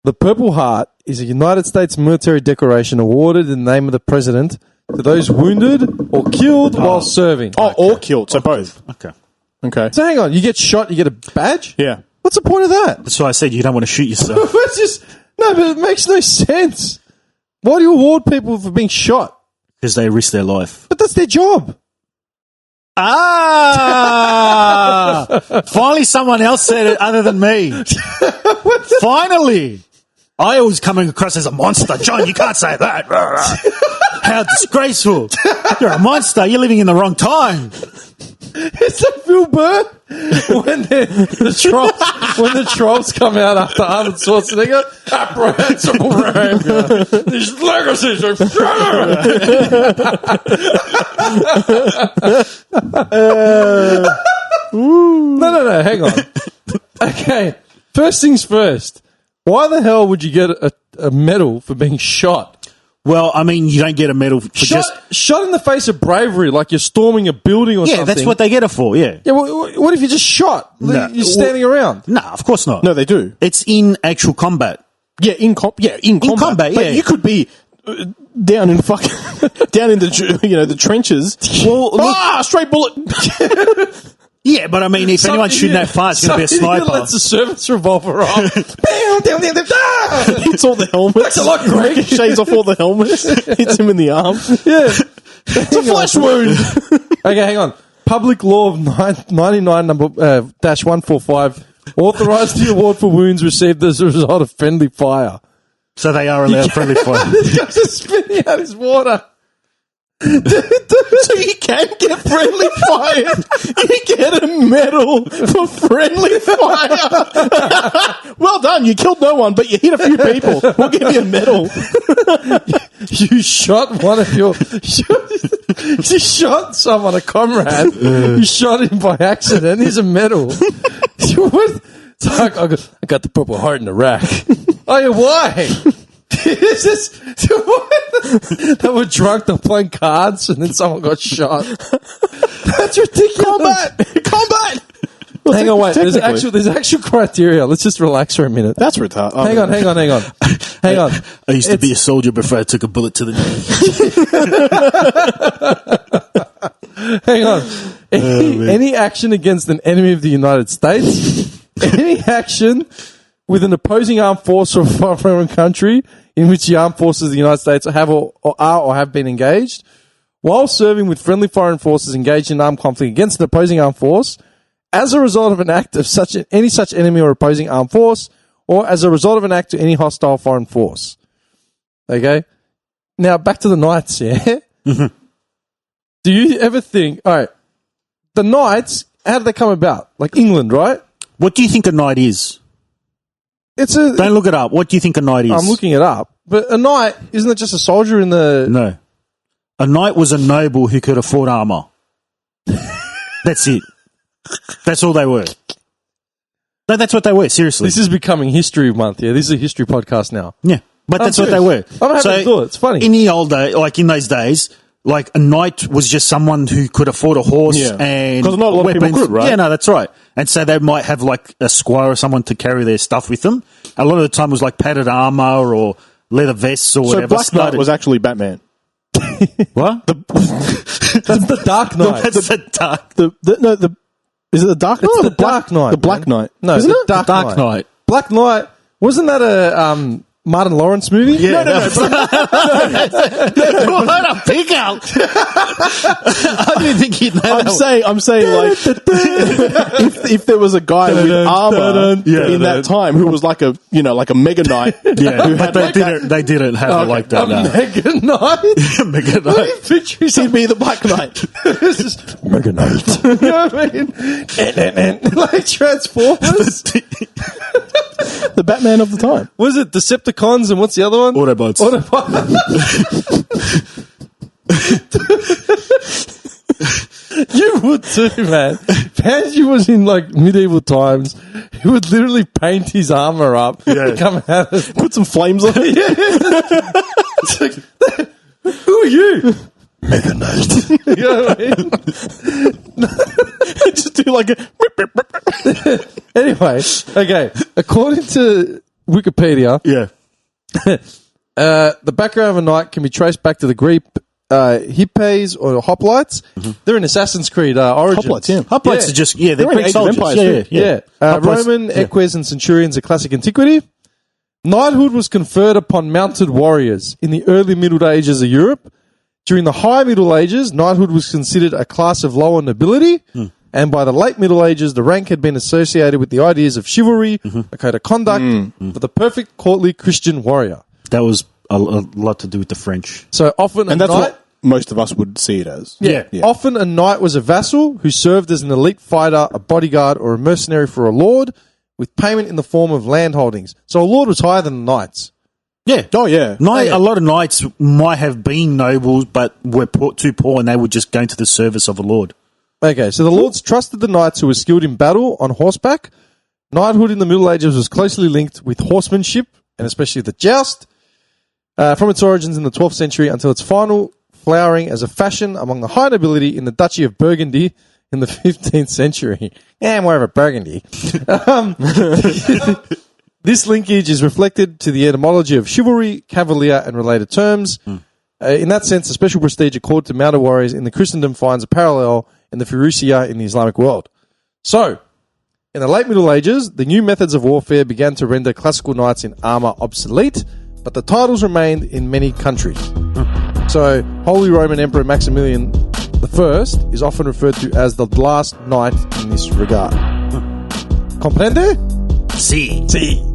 The Purple Heart is a United States military decoration awarded in the name of the president to those wounded or killed while serving. Oh, or killed, so both. Okay. Okay. So hang on, you get shot, you get a badge? Yeah. What's the point of that? That's why I said you don't want to shoot yourself. It's just, no, but it makes no sense. Why do you award people for being shot? Because they risk their life. But that's their job. Finally someone else said it other than me. Finally. I was coming across as a monster. John, you can't say that. How disgraceful. You're a monster. You're living in the wrong time. It's a Phil Burr when the trolls come out after Arnold Schwarzenegger. Apprehensible behavior. These legacies are No, hang on. Okay, first things first. Why the hell would you get a medal for being shot? Well, I mean, you don't get a medal for Shot in the face of bravery, like you're storming a building or Yeah, something. that's what they get it for, yeah. Yeah, what if you just shot? No. You're standing around. No, of course not. No, they do. It's in actual combat. Yeah, in combat. Yeah. But you could be down in fucking down in the trenches. Well, straight bullet. Yeah, but I mean, if anyone's shooting that far, it's going to be a sniper. Lets the service revolver off. Bam, down, Hits all the helmets. Thanks a lot, Greg. Shaves off all the helmets. Hits him in the arm. Yeah. It's a flesh wound. Okay, hang on. Public Law of 99 number dash 145 authorised the award for wounds received as a result of friendly fire. So they are allowed friendly fire. This guy's just spitting out his water. So you can get friendly fire. You get a medal for friendly fire. Well done. You killed no one, but you hit a few people. We'll give you a medal. You shot one of your... You shot someone, a comrade. You shot him by accident. Here's a medal. What? It's like, I got the Purple Heart in the rack. Oh, yeah, why? Is this... They were drunk, they're playing cards, and then someone got shot. That's ridiculous. Combat! Well, hang on, wait. There's actual criteria. Let's just relax for a minute. That's retarded. Hang on. I used to be a soldier before I took a bullet to the knee. Hang on. Any action against an enemy of the United States, any action with an opposing armed force or foreign country in which the armed forces of the United States have or have been engaged, while serving with friendly foreign forces engaged in armed conflict against an opposing armed force, as a result of an act of any such enemy or opposing armed force, or as a result of an act to any hostile foreign force. Okay? Now, back to the Knights, yeah? Mm-hmm. Do you ever think, all right, the Knights, how did they come about? Like England, right? What do you think a knight is? Don't look it up. What do you think a knight is? I'm looking it up. But a knight, isn't it just a soldier in the... No. A knight was a noble who could afford armour. That's it. That's all they were. No, that's what they were, seriously. This is becoming History Month, yeah? This is a history podcast now. Yeah, but that's what they were. I'm happy to do it. It's funny. In the old day, like in those days, like a knight was just someone who could afford a horse and 'Cause not a lot of people could, right? Yeah, no, that's right. And so they might have like a squire or someone to carry their stuff with them. A lot of the time it was like padded armour or leather vests or So whatever. Black Knight was actually Batman. What? That's the Dark Knight. That's the dark. Is it the Dark Knight? It's or the Dark Knight, The Black man. Knight. No, isn't the it? Dark Dark Knight. Black Knight. Wasn't that a Martin Lawrence movie? Yeah, no. What a pick up! I didn't think you'd know. I'm saying, like, if there was a guy with armor in that time who was like a Mega Knight, Yeah, but they didn't have it like that. No. Mega Knight. Mega What do you Knight. picture? he'd be the Black Knight. This is Mega Knight. You know what I mean? Like Transformers. The Batman of the time. Was it Decepticons and what's the other one? Autobots. You would too, man. Pansy was in like medieval times. He would literally paint his armor up, come out, Put some flames on it. It's like, who are you? Mega Knight. You know what I mean? Just do like a. Anyway, okay. According to Wikipedia, the background of a knight can be traced back to the Greek hippies or hoplites. They're in Assassin's Creed Origins. Hoplites, yeah. Hoplites are just they're They're in Greek Age of soldiers. Empires, Yeah. Hoplites, Roman eques and centurions are classic antiquity. Knighthood was conferred upon mounted warriors in the early Middle Ages of Europe. During the High Middle Ages, knighthood was considered a class of lower nobility, and by the Late Middle Ages, the rank had been associated with the ideas of chivalry, a code of conduct, for the perfect courtly Christian warrior. That was a lot to do with the French. So often, And a that's knight, what most of us would see it as. Yeah. often a knight was a vassal who served as an elite fighter, a bodyguard, or a mercenary for a lord, with payment in the form of land holdings. So a lord was higher than the knights. Yeah. Oh, yeah. A lot of knights might have been nobles, but were too poor, and they would just go into the service of a lord. Okay, so the lords trusted the knights who were skilled in battle on horseback. Knighthood in the Middle Ages was closely linked with horsemanship, and especially the joust, from its origins in the 12th century until its final flowering as a fashion among the high nobility in the Duchy of Burgundy in the 15th century. Yeah, more of a Burgundy. This linkage is reflected to the etymology of chivalry, cavalier, and related terms. In that sense, the special prestige accorded to mounted warriors in the Christendom finds a parallel in the Firucia in the Islamic world. So, in the late Middle Ages, the new methods of warfare began to render classical knights in armour obsolete, but the titles remained in many countries. So, Holy Roman Emperor Maximilian I is often referred to as the last knight in this regard. Comprende? See. Sí.